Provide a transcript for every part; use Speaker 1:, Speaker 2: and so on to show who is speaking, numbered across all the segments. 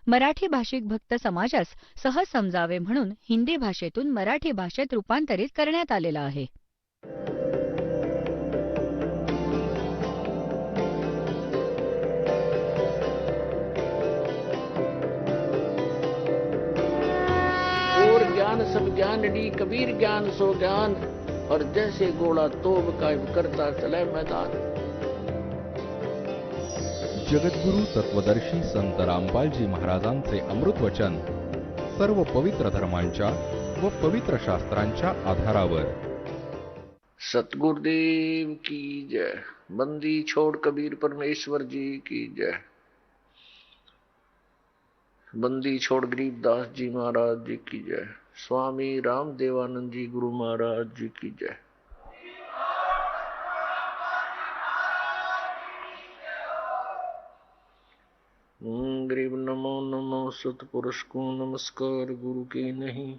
Speaker 1: मराठी भाषिक भक्त समाजास सहज समजावे म्हणून हिंदी भाषेतून मराठी भाषेत रूपांतरित करण्यात आलेला आहे.
Speaker 2: और ज्ञान सब ज्ञानड़ी कबीर ज्ञान सो ज्ञान और जैसे गोला तोब कायम करता चले मैदान.
Speaker 3: जगद्गुरु तत्वदर्शी संत रामपालजी महाराजांचे अमृत वचन सर्व पवित्र धर्मांच्या व पवित्र शास्त्रांच्या आधारावर.
Speaker 2: सतगुरुदेव की जय. बंदी छोड़ कबीर परमेश्वर जी की जय. बंदी छोड़ गरीबदास जी महाराज जी की जय. स्वामी रामदेवानंद जी गुरु महाराज जी की जय. गरीब नमो नमो सतपुरुष को नमस्कार गुरु की नहीं.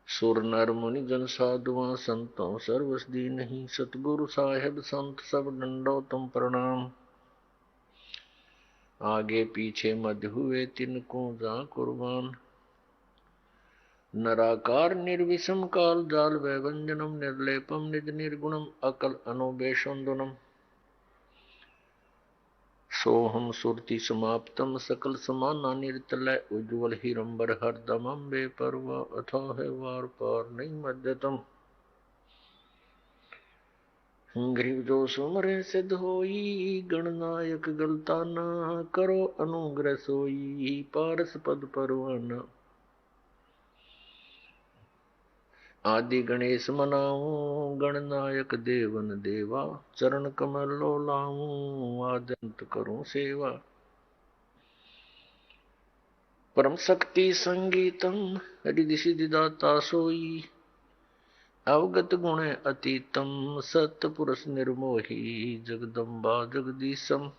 Speaker 2: सुर नर मुनि जन साधुआ संतों सर्वस दी नहीं. सतगुरु साहेब संत सब डंडो तुम प्रणाम. आगे पीछे मध्य हुए तिनको जा कुर्बान. नराकार निर्विषम काल जाल वैवंजनम निर्लेपम निज निर्गुणम अकल अनुबेशंदुनम. सोहम सुरति समाप्तम सकल समाना निर्तलय उज्ज्वल हिरंबर हरदमम बेपरवा अथाह वार पार नहीं मध्यतम. ग्रीव जो सुमरे सिद्ध होई गणनायक गलता ना करो अनुग्रह सोई पारस पद परवाना. आदि गणेश मनाऊं गणनायक देवन देवा चरण कमल लो लाऊं आद्यंत करूं सेवा. परम शक्ति संगीतम रिधि सिद्धि दाता सोई अवगत गुण अतीतम सत पुरुष निर्मोही जगदम्बा जगदीशम.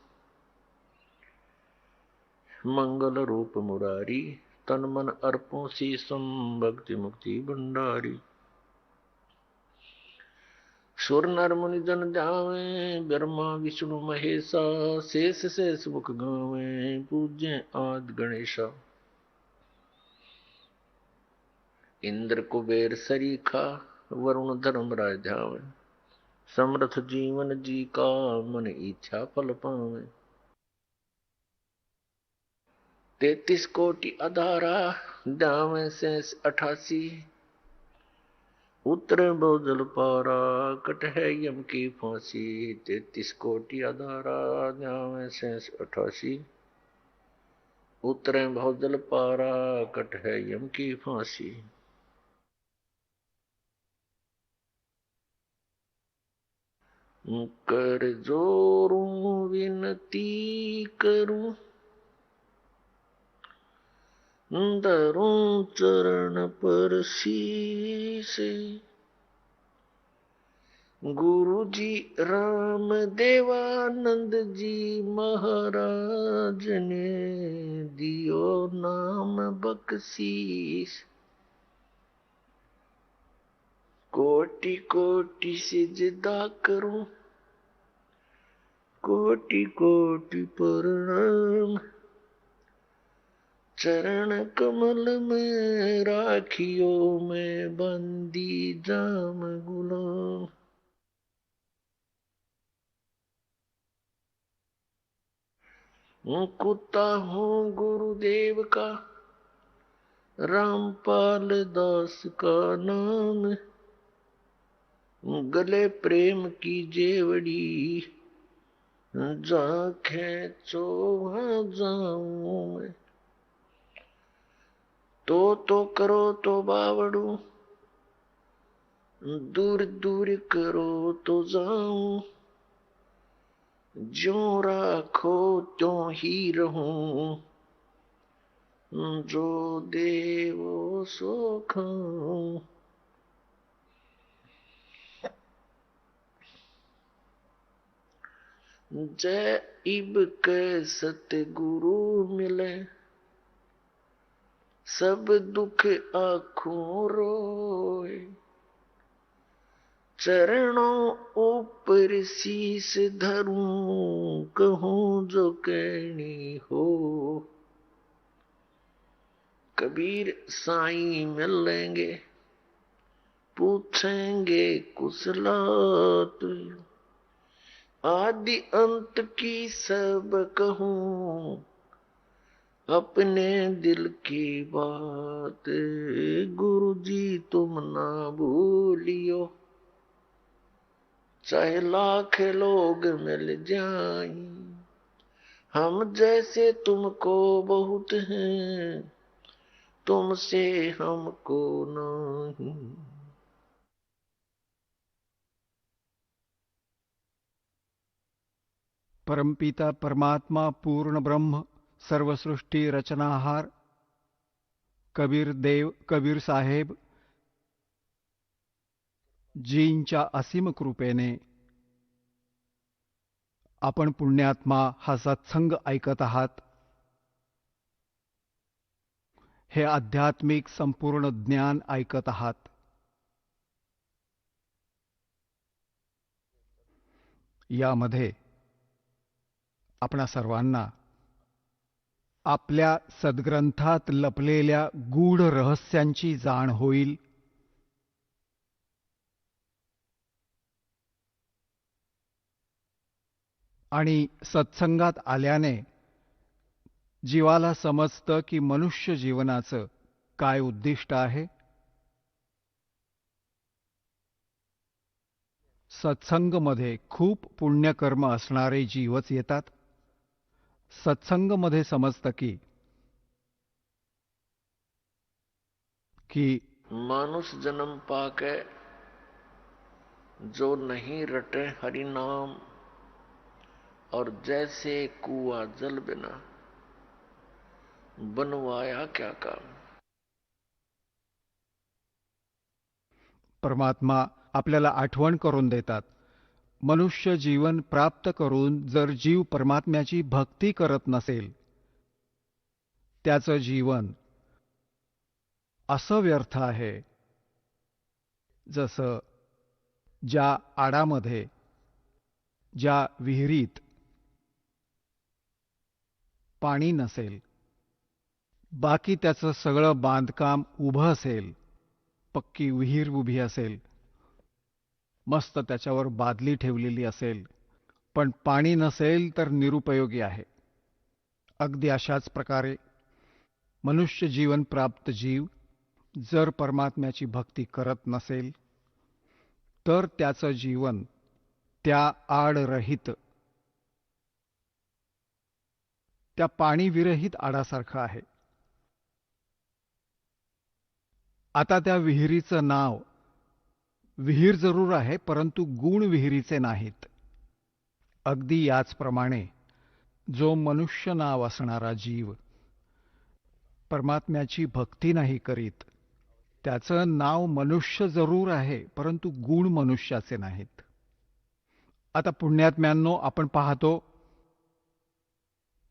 Speaker 2: मंगल रूप मुरारी तन मन अर्पों शीसम भक्ति मुक्ति भंडारी. सुर नर मुनि जन जावे ब्रह्मा विष्णु महेशा शेष शेष मुख गावे पूज्य आदि गणेशा. इंद्र कुबेर सरीखा वरुण धर्म राय ध्यावे समर्थ जीवन जी का मन इच्छा फल पावे. 33 कोटि अधारा ध्यावे शेष 88 उतरे बहुजल पारा कट है यम की फांसी. 33 कोटि अधारा ध्यावे शेष 88 उतरे बहुजल पारा कट है यम की फांसी. कर जोरूं विनती करूं धरूं चरण पर शीस. गुरु जी राम देवानंद जी महाराज ने दियो नाम बख्शीस. कोटि कोटि सिजदा करूं कोटि कोटि प्रणाम. चरण कमल में राखियो में बंदी जाम गुलाम. कुत्ता हूँ गुरुदेव का रामपाल दास का नाम. गले प्रेम की जेवड़ी जा खेचो वहाँ जाऊं मैं. तो करो तो बावड़ू दूर दूर करो तो जाऊं. ज्यों राखो त्यों ही रहूं जो देवो सो खाऊं. जय इब के सतगुरु मिले सब दुख आँखों रोए. चरणों ऊपर शीस धरूं कहूं जो कहनी हो. कबीर साईं मिल लेंगे, पूछेंगे कुशलात, आदि अंत की सब कहूं, अपने दिल की बात। गुरु जी तुम ना भूलियो, चाहे लाख लोग मिल जाएं, हम जैसे तुमको बहुत हैं, तुमसे हमको नहीं।
Speaker 4: परमपिता परमात्मा पूर्ण ब्रह्म सर्वसृष्टी रचनाहार कबीर देव कबीर साहेब जींच्या असीम कृपेने आपण पुण्यात्मा हा सत्संग ऐकत आहात. हे आध्यात्मिक संपूर्ण ज्ञान ऐकत आहात. यामध्ये आपणा सर्वांना आपल्या सद्ग्रंथात लपलेल्या गूढ रहस्यांची जाण होईल. आणि सत्संगात आल्याने जीवाला समजतं की मनुष्य जीवनाचं काय उद्दिष्ट आहे. सत्संगमध्ये खूप पुण्यकर्म असणारे जीवच येतात. सत्संगमध्ये समजतं की
Speaker 2: मानुष जन्म पाके जो नहीं रटे हरि नाम, और जैसे कुआ जल बिना बनवाया क्या काम.
Speaker 4: परमात्मा आपल्याला आठवण करून देतात. मनुष्य जीवन प्राप्त करून जर जीव परमात्म्याची भक्ती करत नसेल, त्याचं जीवन असं व्यर्थ आहे जसं ज्या आडामध्ये, ज्या विहिरीत पाणी नसेल, बाकी त्याचं सगळं बांधकाम उभं असेल, पक्की विहीर उभी असेल, मस्त त्याच्यावर बादली ठेवलेली असेल, पण पाणी नसेल तर निरुपयोगी आहे. अगदी अशाच प्रकारे मनुष्य जीवन प्राप्त जीव जर परमात्म्याची भक्ती करत नसेल तर त्याचं जीवन त्या आडरहित, त्या पाणीविरहित आडासारखं आहे. आता त्या विहिरीचं नाव विहीर जरूर आहे, परंतु गुण विहिरीचे नाहीत. अगदी याचप्रमाणे जो मनुष्य नाव असणारा जीव परमात्म्याची भक्ती नाही करीत, त्याचं नाव मनुष्य जरूर आहे, परंतु गुण मनुष्याचे नाहीत. आता पुण्यात्म्यांनो, आपण पाहतो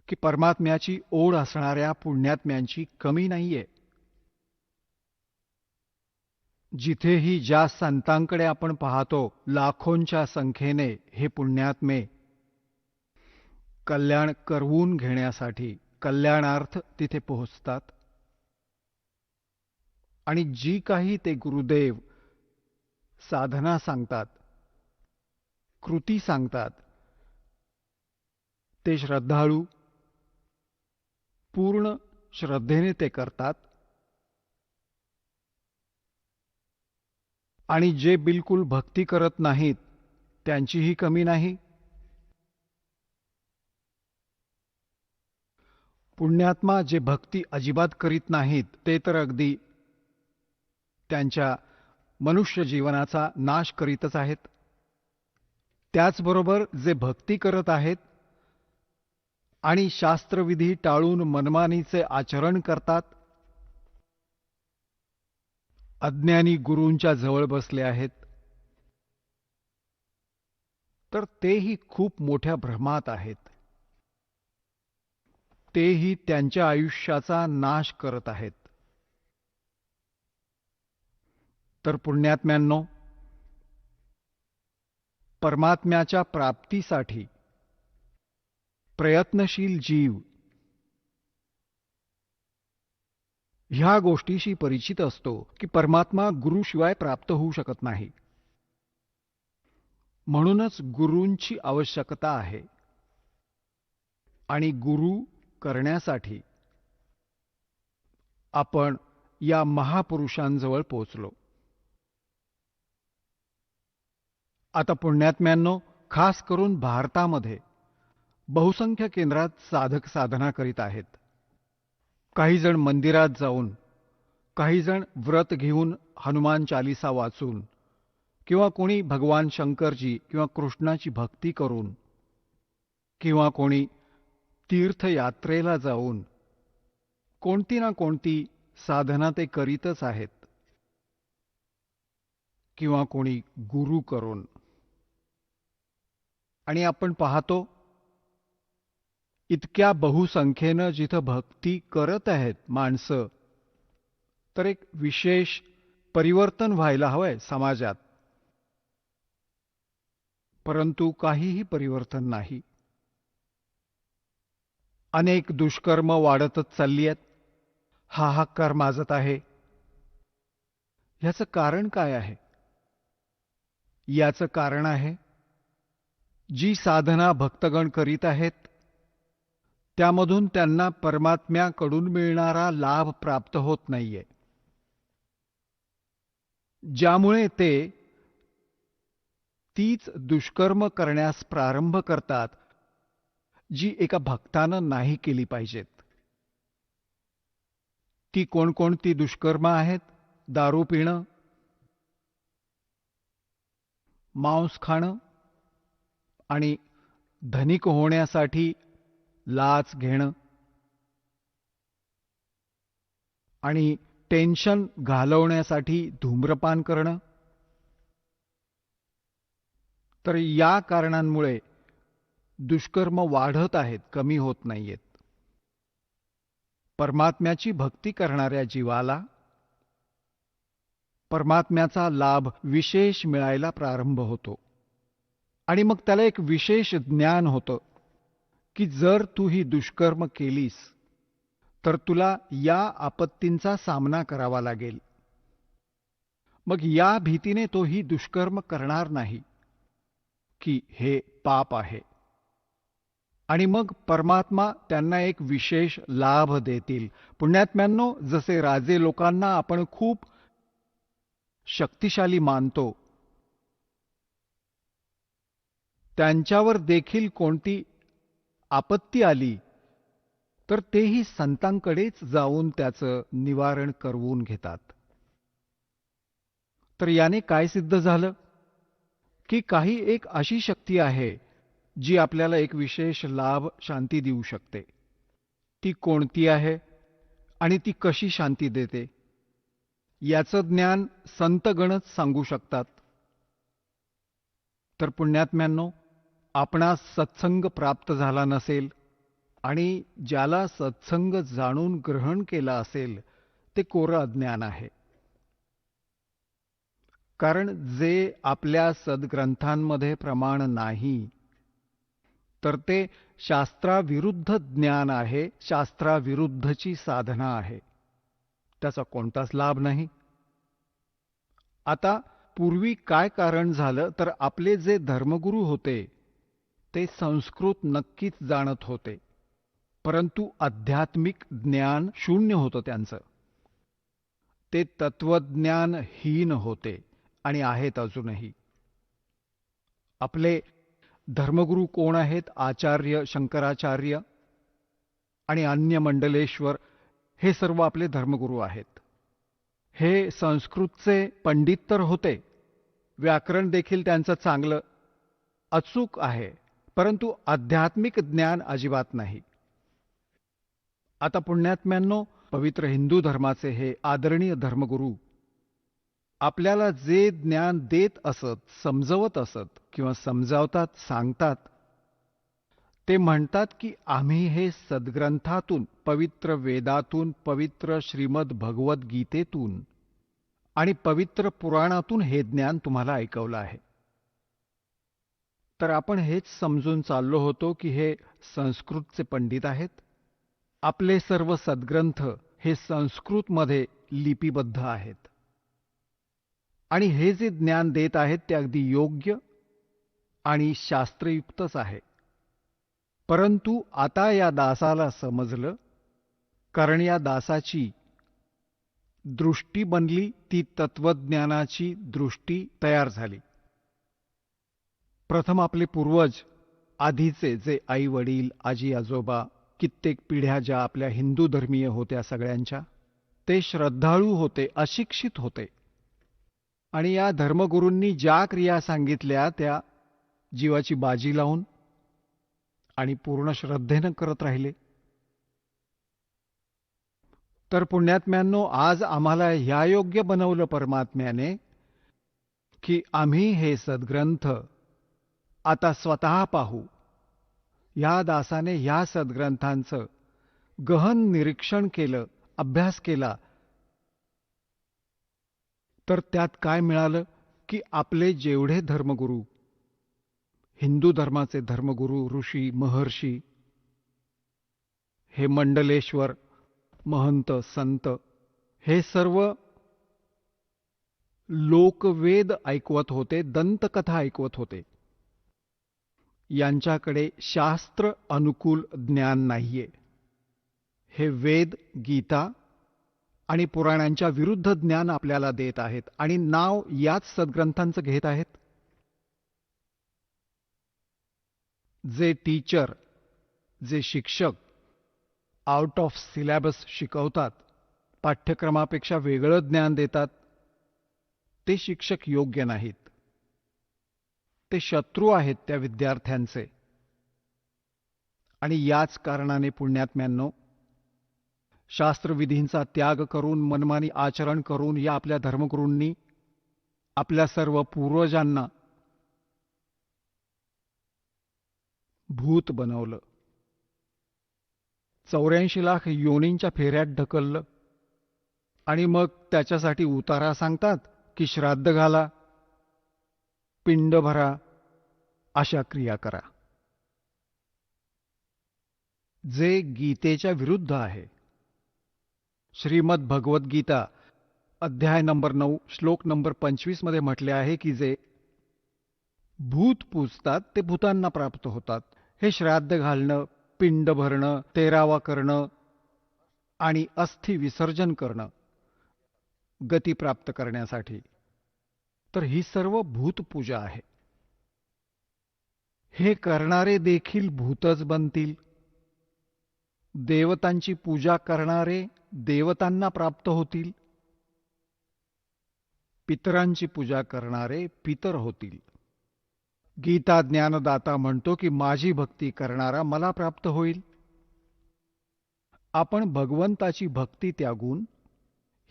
Speaker 4: की परमात्म्याची ओढ असणाऱ्या पुण्यात्म्यांची कमी नाहीये. जिथेही ज्या संतांकडे आपण पाहतो, लाखोंच्या संख्येने हे पुण्यात्मे कल्याण करवून घेण्यासाठी, कल्याणार्थ तिथे पोहोचतात. आणि जी काही ते गुरुदेव साधना सांगतात, कृती सांगतात, ते श्रद्धाळू पूर्ण श्रद्धेने ते करतात. आणि जे बिलकुल भक्ती करत नाहीत, त्यांचीही कमी नाही. पुण्यात्मा जे भक्ती अजिबात करीत नाहीत, ते तर अगदी त्यांच्या मनुष्य जीवनाचा नाश करीतच आहेत. त्याचबरोबर जे भक्ती करत आहेत आणि शास्त्रविधी टाळून मनमानीचे आचरण करतात, अज्ञानी गुरूंच्या जवळ बसले आहेत, तर तेही खूप मोठ्या भ्रमात आहेत. तेही त्यांच्या आयुष्याचा नाश करत आहेत. तर पुण्यात्म्यांनो, परमात्म्याच्या प्राप्तीसाठी प्रयत्नशील जीव ह्या गोष्टीशी परिचित असतो की परमात्मा गुरुशिवाय प्राप्त होऊ शकत नाही. म्हणूनच गुरूंची आवश्यकता आहे. आणि गुरु करण्यासाठी आपण या महापुरुषांजवळ पोचलो. आता पुण्यात्म्यांनो, खास करून भारतामध्ये बहुसंख्य केंद्रात साधक साधना करीत आहेत. काही जण मंदिरात जाऊन, काही जण व्रत घेऊन हनुमान चालीसा वाचून, किंवा कोणी भगवान शंकरजी किंवा कृष्णाची भक्ती करून, किंवा कोणी तीर्थयात्रेला जाऊन कोणती ना कोणती साधना ते करीतच आहेत, किंवा कोणी गुरु करून. आणि आपण पाहतो इतक्या बहुसंख्येनं जिथं भक्ती करत आहेत माणसं, तर एक विशेष परिवर्तन व्हायला हवंय समाजात. परंतु काहीही परिवर्तन नाही. अनेक दुष्कर्म वाढतच चालली आहेत. हाहाकार माजत आहे. ह्याचं कारण काय आहे? याचं कारण आहे जी साधना भक्तगण करीत आहेत त्यामधून त्यांना परमात्म्याकडून मिळणारा लाभ प्राप्त होत नाहीये, ज्यामुळे ते तीच दुष्कर्म करण्यास प्रारंभ करतात जी एका भक्तानं नाही केली पाहिजेत. ती कोणकोणती दुष्कर्म आहेत? दारू पिणं, मांस खाणं, आणि धनिक होण्यासाठी लाच घेणं, आणि टेन्शन घालवण्यासाठी धूम्रपान करणं. तर या कारणांमुळे दुष्कर्म वाढत आहेत, कमी होत नाहीयेत. परमात्म्याची भक्ती करणाऱ्या जीवाला परमात्म्याचा लाभ विशेष मिळायला प्रारंभ होतो. आणि मग त्याला एक विशेष ज्ञान होतं की जर तू ही दुष्कर्म केलीस तर तुला या आपत्तींचा सामना करावा लागेल. मग या भीतीने तो ही दुष्कर्म करणार नाही की हे पाप आहे. आणि मग परमात्मा त्यांना एक विशेष लाभ देतील. पुण्यात्म्यांनो, जसे राजे लोकांना आपण खूप शक्तिशाली मानतो, त्यांच्यावर देखील कोणती आपत्ती आली तर तेही संतांकडेच जाऊन त्याचं निवारण करवून घेतात. तर याने काय सिद्ध झालं की काही एक अशी शक्ती आहे जी आपल्याला एक विशेष लाभ, शांती देऊ शकते. ती कोणती आहे आणि ती कशी शांती देते याचं ज्ञान संतगणच सांगू शकतात. तर पुण्यात्म्यांनो, आपणास सत्संग प्राप्त झाला नसेल आणि ज्याला सत्संग जाणून ग्रहण केला असेल ते कोरं अज्ञान आहे. कारण जे आपल्या सद्ग्रंथांमध्ये प्रमाण नाही तर ते शास्त्राविरुद्ध ज्ञान आहे, शास्त्राविरुद्धची साधना आहे. त्याचा कोणताच लाभ नाही. आता पूर्वी काय कारण झालं तर आपले जे धर्मगुरू होते ते संस्कृत नक्कीच जाणत होते, परंतु आध्यात्मिक ज्ञान शून्य होतं त्यांचं. ते तत्वज्ञानहीन होते आणि आहेत अजूनही. आपले धर्मगुरू कोण आहेत? आचार्य शंकराचार्य आणि अन्य मंडलेश्वर, हे सर्व आपले धर्मगुरू आहेत. हे संस्कृतचे पंडित तर होते, व्याकरण देखील त्यांचं चांगलं अचूक आहे, परंतु आध्यात्मिक ज्ञान अजिबात नाही. आता पुण्यात्म्यांनो, पवित्र हिंदू धर्माचे हे आदरणीय धर्मगुरू आपल्याला जे ज्ञान देत असत, समजवत असत किंवा समजावतात, सांगतात, ते म्हणतात की आम्ही हे सद्ग्रंथातून, पवित्र वेदातून, पवित्र श्रीमद भगवद्गीतेतून आणि पवित्र पुराणातून हे ज्ञान तुम्हाला ऐकवलं आहे. तर आपण हेच समजून चाललो होतो की हे संस्कृतचे पंडित आहेत. आपले सर्व सद्ग्रंथ हे संस्कृतमध्ये लिपिबद्ध आहेत आणि हे जे ज्ञान देत आहेत ते अगदी योग्य आणि शास्त्रयुक्तच आहे. परंतु आता या दासाला समजलं, कारण या दासाची दृष्टी बनली ती तत्वज्ञानाची दृष्टी तयार झाली. प्रथम आपले पूर्वज, आधीचे जे आई वडील, आजी आजोबा, कित्येक पिढ्या ज्या आपल्या हिंदू धर्मीय होत्या सगळ्यांच्या, ते श्रद्धाळू होते, अशिक्षित होते. आणि या धर्मगुरूंनी ज्या क्रिया सांगितल्या त्या जीवाची बाजी लावून आणि पूर्ण श्रद्धेनं करत राहिले. तर पुण्यात्म्यांनो, आज आम्हाला ह्या योग्य बनवलं परमात्म्याने की आम्ही हे सद्ग्रंथ आता स्वतः पाहू. या दासाने ह्या सद्ग्रंथांचं गहन निरीक्षण केलं, अभ्यास केला. तर त्यात काय मिळालं की आपले जेवढे धर्मगुरू, हिंदू धर्माचे धर्मगुरू, ऋषी, महर्षी, हे मंडलेश्वर, महंत, संत, हे सर्व लोकवेद ऐकवत होते, दंतकथा ऐकवत होते. यांच्याकडे शास्त्र अनुकूल ज्ञान नाहीये. हे वेद, गीता आणि पुराणांच्या विरुद्ध ज्ञान आपल्याला देत आहेत आणि नाव याच सद्ग्रंथांचं घेत आहेत. जे टीचर, जे शिक्षक आउट ऑफ सिलेबस शिकवतात, पाठ्यक्रमापेक्षा वेगळं ज्ञान देतात, ते शिक्षक योग्य नाहीत. ते शत्रू आहेत त्या विद्यार्थ्यांचे. आणि याच कारणाने पुण्यात्म्यांनो, शास्त्रविधींचा त्याग करून, मनमानी आचरण करून या आपल्या धर्मगुरूंनी आपल्या सर्व पूर्वजांना भूत बनवलं. 84 लाख योनींच्या फेऱ्यात ढकललं आणि मग त्याच्यासाठी उतारा सांगतात की श्राद्ध घाला, पिंड भरा, अशा क्रिया करा, जे गीतेच्या विरुद्ध आहे. श्रीमद भगवद्गीता अध्याय नंबर 9 श्लोक नंबर 25 मध्ये म्हटले आहे की जे भूत पूजतात ते भूतांना प्राप्त होतात. हे श्राद्ध घालणं, पिंड भरणं, तेरावा करणं आणि अस्थि विसर्जन करणं गती प्राप्त करण्यासाठी, तर ही सर्व भूतपूजा आहे. हे करणारे देखील भूतच बनतील. देवतांची पूजा करणारे देवतांना प्राप्त होतील. पितरांची पूजा करणारे पितर होतील. गीता ज्ञानदाता म्हणतो की माझी भक्ती करणारा मला प्राप्त होईल. आपण भगवंताची भक्ती त्यागून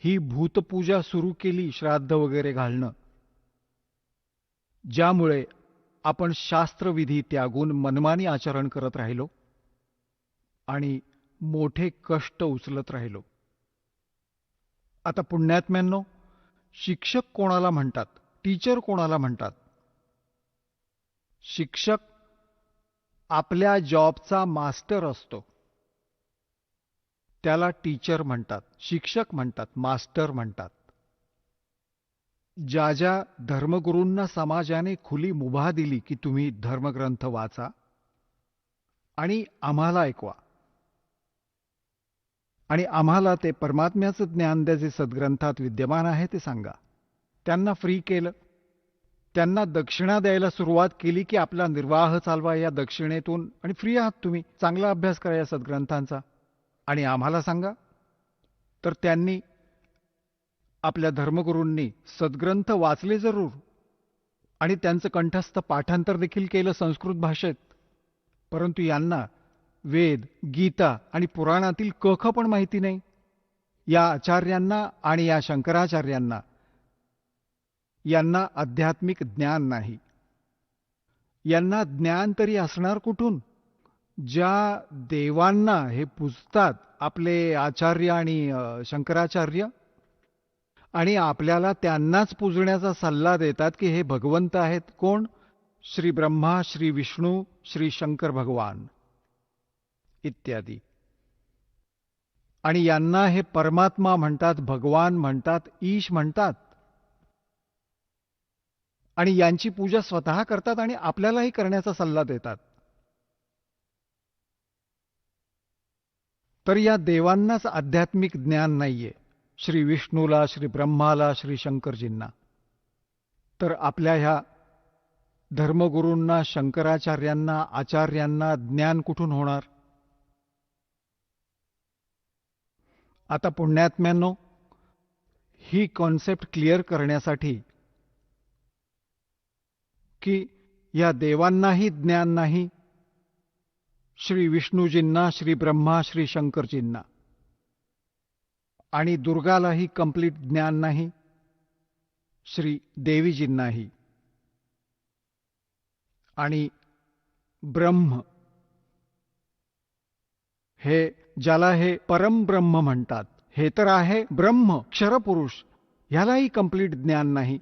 Speaker 4: ही भूतपूजा सुरू केली, श्राद्ध वगैरे घालणं, ज्यामुळे आपण शास्त्रविधी त्यागून मनमानी आचरण करत राहिलो आणि मोठे कष्ट उचलत राहिलो. आता पुण्यात्म्यांनो, शिक्षक कोणाला म्हणतात, टीचर कोणाला म्हणतात? शिक्षक आपल्या जॉबचा मास्टर असतो, त्याला टीचर म्हणतात, शिक्षक म्हणतात, मास्टर म्हणतात. ज्या ज्या धर्मगुरूंना समाजाने खुली मुभा दिली की तुम्ही धर्मग्रंथ वाचा आणि आम्हाला ऐकवा आणि आम्हाला ते परमात्म्याचं ज्ञान द्या जे सद्ग्रंथात विद्यमान आहे ते सांगा, त्यांना फ्री केलं. त्यांना दक्षिणा द्यायला सुरुवात केली की आपला निर्वाह चालवा या दक्षिणेतून आणि फ्री आहात तुम्ही, चांगला अभ्यास करा या सद्ग्रंथांचा आणि आम्हाला सांगा. तर त्यांनी, आपल्या धर्मगुरूंनी सद्ग्रंथ वाचले जरूर आणि त्यांचं कंठस्थ पाठांतर देखील केलं संस्कृत भाषेत, परंतु यांना वेद, गीता आणि पुराणातील कख पण माहिती नाही. या आचार्यांना आणि या शंकराचार्यांना यांना आध्यात्मिक ज्ञान नाही. यांना ज्ञान तरी असणार कुठून? ज्या देवांना हे पूजतात आपले आचार्य आणि शंकराचार्य, आणि आपल्याला त्यांनाच पूजण्याचा सल्ला देतात की हे भगवंत आहेत. कोण? श्री ब्रह्मा, श्री विष्णू, श्री शंकर भगवान इत्यादी. आणि यांना हे परमात्मा म्हणतात, भगवान म्हणतात, ईश म्हणतात. आणि यांची पूजा स्वतः करतात आणि आपल्यालाही करण्याचा सल्ला देतात. तर या देवांनाच आध्यात्मिक ज्ञान नाहीये, श्री विष्णूला, श्री ब्रह्माला, श्री शंकरजींना. तर आपल्या ह्या धर्मगुरूंना, शंकराचार्यांना, आचार्यांना ज्ञान कुठून होणार? आता पुण्यात्म्यांनो, ही कॉन्सेप्ट क्लिअर करण्यासाठी की या देवांनाही ज्ञान नाही, श्री विष्णूजींना, श्री ब्रह्मा, श्री शंकरजींना, आणि दुर्गालाही कंप्लीट ज्ञान नाही, श्री देवीजींनाही. आणि ब्रह्म हे ज्याला हे परमब्रह्म म्हणतात, हे तर आहे ब्रह्म, क्षरपुरुष, ह्यालाही कंप्लीट ज्ञान नाही.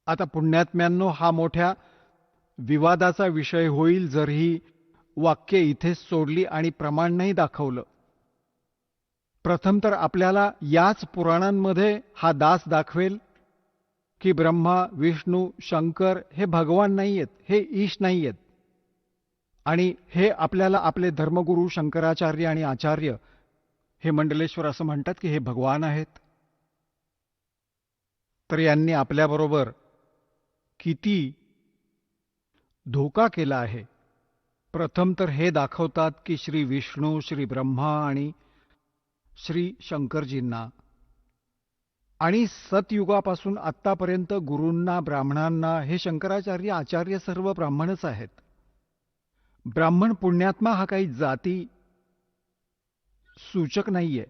Speaker 4: आता पुण्यात्म्यांनो, हा मोठ्या विवादाचा विषय होईल जर ही वाक्य इथेच सोडली आणि प्रमाण नाही दाखवलं. प्रथम तर आपल्याला याच पुराणांमध्ये हा दास दाखवेल की ब्रह्मा, विष्णू, शंकर हे भगवान नाहीयेत, हे ईश नाहीयेत. आणि हे आपल्याला आपले धर्मगुरू शंकराचार्य आणि आचार्य हे मंडलेश्वर असं म्हणतात की हे भगवान आहेत. तर यांनी आपल्याबरोबर किती धोका केला आहे. प्रथम तर हे दाखवतात की श्री विष्णू, श्री ब्रह्मा आणि श्री शंकरजींना आणि सतयुगापासून आत्तापर्यंत गुरूंना, ब्राह्मणांना हे शंकराचार्य, आचार्य सर्व ब्राह्मणच आहेत. ब्राह्मण पुण्यात्मा हा काही जाती सूचक नाहीये.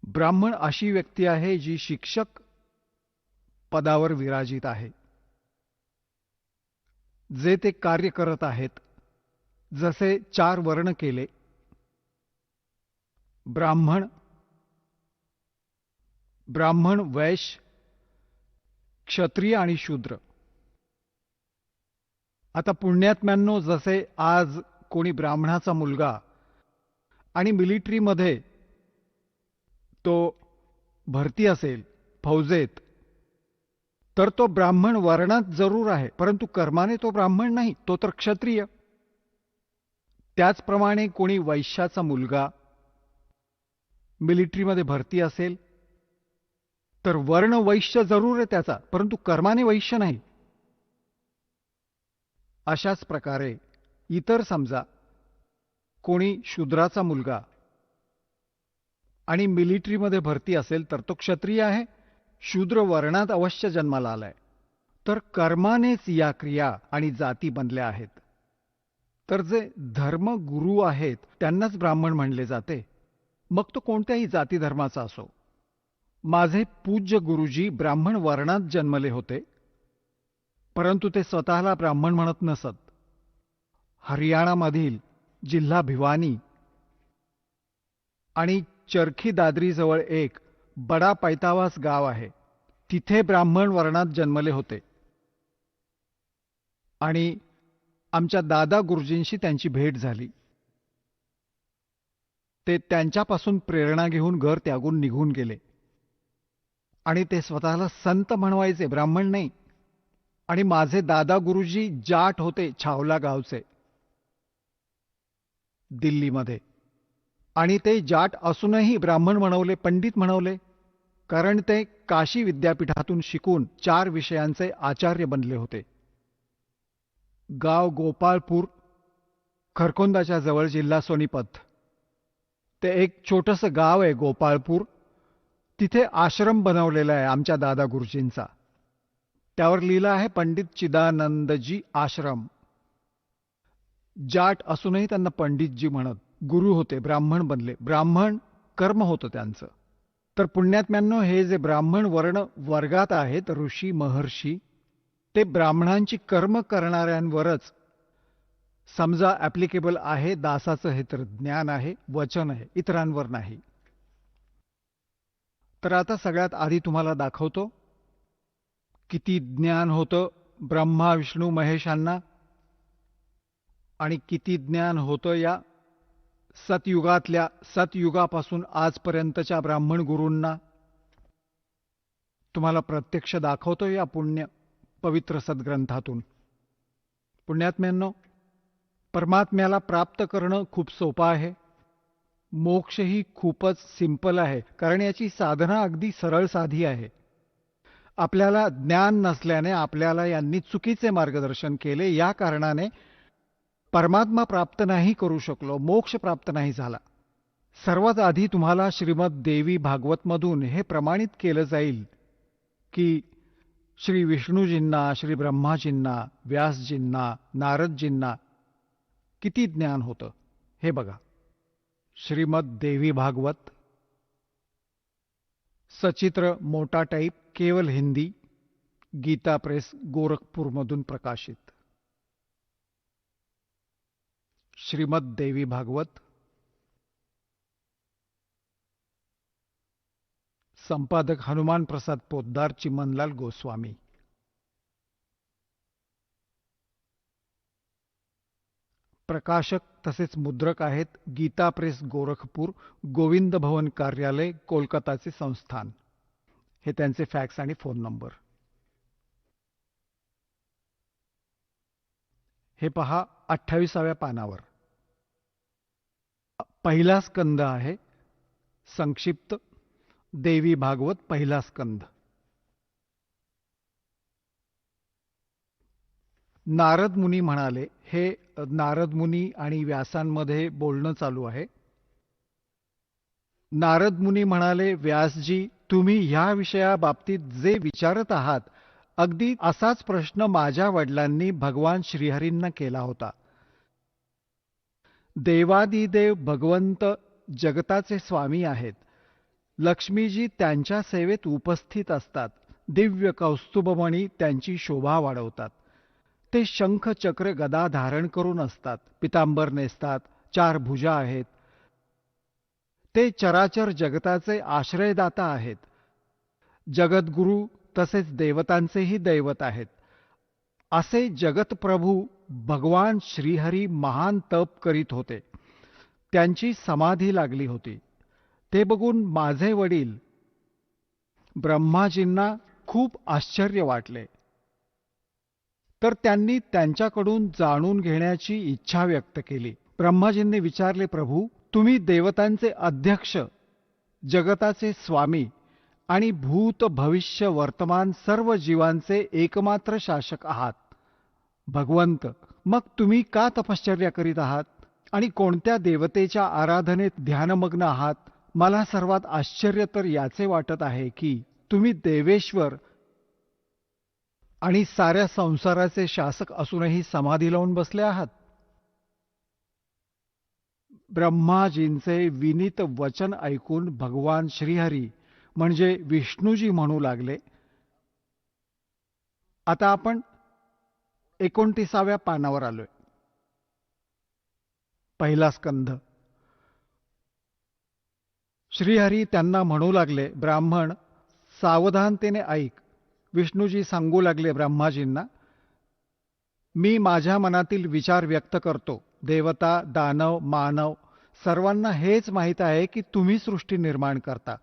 Speaker 4: ब्राह्मण अशी व्यक्ती आहे जी शिक्षक पदावर विराजित आहे, जे ते कार्य करत आहेत. जसे 4 वर्ण केले, ब्राह्मण, वैश्य, क्षत्रिय आणि शूद्र. आता पुण्यात्म्यांनो, जसे आज कोणी ब्राह्मणाचा मुलगा आणि मिलिटरीमध्ये तो भरती असेल, फौजेत, तर तो ब्राह्मण वर्णात जरूर आहे, परंतु कर्माने तो ब्राह्मण नाही, तो तर क्षत्रिय. त्याचप्रमाणे कोणी वैश्याचा मुलगा मिलिटरीमध्ये भरती असेल तर वर्ण वैश्य जरूर आहे त्याचा, परंतु कर्माने वैश्य नाही. अशाच प्रकारे इतर समजा कोणी शूद्राचा मुलगा आणि मिलिटरीमध्ये भरती असेल तर तो क्षत्रिय आहे, शूद्र वर्णात अवश्य जन्माला आलाय. तर कर्मानेच या क्रिया आणि जाती बनल्या आहेत. तर जे धर्मगुरू आहेत त्यांनाच ब्राह्मण म्हणले जाते, मग तो कोणत्याही जाती धर्माचा असो. माझे पूज्य गुरुजी ब्राह्मण वर्णात जन्मले होते, परंतु ते स्वतःला ब्राह्मण म्हणत नसत. हरियाणामधील जिल्हा भिवानी आणि चरखी दादरीजवळ एक बडा पैतावास गाव आहे, तिथे ब्राह्मण वर्णात जन्मले होते. आणि आमच्या दादा गुरुजींशी त्यांची भेट झाली. ते त्यांच्यापासून प्रेरणा घेऊन घर त्यागून निघून गेले आणि ते स्वतःला संत म्हणवायचे, ब्राह्मण नाही. आणि माझे दादा गुरुजी जाट होते, छावला गावचे, दिल्लीमध्ये. आणि ते जाट असूनही ब्राह्मण म्हणवले, पंडित म्हणवले, कारण ते काशी विद्यापीठातून शिकून 4 विषयांचे आचार्य बनले होते. गाव गोपाळपूर, खरकोंदाच्या जवळ, जिल्हा सोनीपत. ते एक छोटंसं गाव आहे गोपाळपूर. तिथे आश्रम बनवलेला आहे आमच्या दादा गुरुजींचा. त्यावर लिहिलं आहे पंडित चिदानंदजी आश्रम. जाट असूनही त्यांना पंडितजी म्हणत. गुरु होते, ब्राह्मण बनले, ब्राह्मण कर्म होतं त्यांचं. तर पुण्यात्म्यांनो, हे जे ब्राह्मण वर्ण वर्गात आहेत, ऋषी महर्षी, ते ब्राह्मणांची कर्म करणाऱ्यांवरच समजा ऍप्लिकेबल आहे. दासाचं हे तर ज्ञान आहे, वचन आहे, इतरांवर नाही. तर आता सगळ्यात आधी तुम्हाला दाखवतो किती ज्ञान होतं ब्रह्मा, विष्णू, महेशांना. आणि किती ज्ञान होतं या सतयुगापासून आजपर्यंतच्या ब्राह्मण गुरूंना. तुम्हाला प्रत्यक्ष दाखवतो या पवित्र सद्ग्रंथातून. पुण्यात्म्यांनो, परमात्म्याला प्राप्त करणं खूप सोपं आहे. मोक्षही खूपच सिंपल आहे, कारण याची साधना अगदी सरळ साधी आहे. आपल्याला ज्ञान नसल्याने आपल्याला यांनी चुकीचे मार्गदर्शन केले. या कारणाने परमात्मा प्राप्त नाही करू शकलो, मोक्ष प्राप्त नाही झाला. सर्वात आधी तुम्हाला श्रीमद देवी भागवतमधून हे प्रमाणित केलं जाईल की श्री विष्णूजींना, श्री ब्रह्माजींना, व्यासजींना, नारदजींना किती ज्ञान होतं हे बघा. श्रीमद देवी भागवत, सचित्र मोटा टाईप, केवल हिंदी, गीता प्रेस गोरखपूरमधून प्रकाशित. श्रीमद देवी भागवत, संपादक हनुमान प्रसाद पोद्दार, चिमनलाल गोस्वामी. प्रकाशक तसेच मुद्रक आहेत गीता प्रेस गोरखपूर, गोविंद भवन कार्यालय, कोलकाताचे संस्थान. हे त्यांचे फॅक्स आणि फोन नंबर. हे पहा 28व्या पानावर पहिला स्कंद आहे. संक्षिप्त देवी भागवत पहिला स्कंद. नारद मुनी म्हणाले, हे नारद मुनी आणि व्यासांमध्ये बोलणं चालू आहे. नारद मुनी म्हणाले, व्यासजी, तुम्ही ह्या विषयाबाबतीत जे विचारत आहात, अगदी असाच प्रश्न माझ्या वडिलांनी भगवान श्रीहरींना केला होता. देवादिदेव भगवंत जगताचे स्वामी आहेत. लक्ष्मीजी त्यांच्या सेवेत उपस्थित असतात. दिव्य कौस्तुभमणी त्यांची शोभा वाढवतात. ते शंख चक्र गदा धारण करून असतात. पितांबर नेसतात. 4 भुजा आहेत. ते चराचर जगताचे आश्रयदाता आहेत. जगद्गुरु तसेच देवतांचेही दैवत आहेत. असे जगतप्रभू भगवान श्रीहरी महान तप करीत होते. त्यांची समाधी लागली होती. ते बघून माझे वडील ब्रह्माजींना खूप आश्चर्य वाटले. तर त्यांनी त्यांच्याकडून जाणून घेण्याची इच्छा व्यक्त केली. ब्रह्माजींनी विचारले, प्रभू, तुम्ही देवतांचे अध्यक्ष, जगताचे स्वामी आणि भूत भविष्य वर्तमान सर्व जीवांचे एकमात्र शासक आहात. भगवंत, मग तुम्ही का तपश्चर्या करीत आहात आणि कोणत्या देवतेच्या आराधनेत ध्यानमग्न आहात? मला सर्वात आश्चर्य तर याचे वाटत आहे की तुम्ही देवेश्वर आणि साऱ्या संसाराचे शासक असूनही समाधी लावून बसले आहात. ब्रह्माजींचे विनीत वचन ऐकून भगवान श्रीहरी म्हणजे विष्णूजी म्हणू लागले. आता आपण 29व्या पानावर आलोय. पहिला स्कंध. श्रीहरी त्यांना म्हणू लागले, ब्राह्मण, सावधानतेने ऐक. विष्णूजी सांगू लागले ब्रह्माजींना, मी माझ्या मनातील विचार व्यक्त करतो. देवता, दानव, मानव सर्वांना हेच माहीत आहे की तुम्ही सृष्टी निर्माण करता.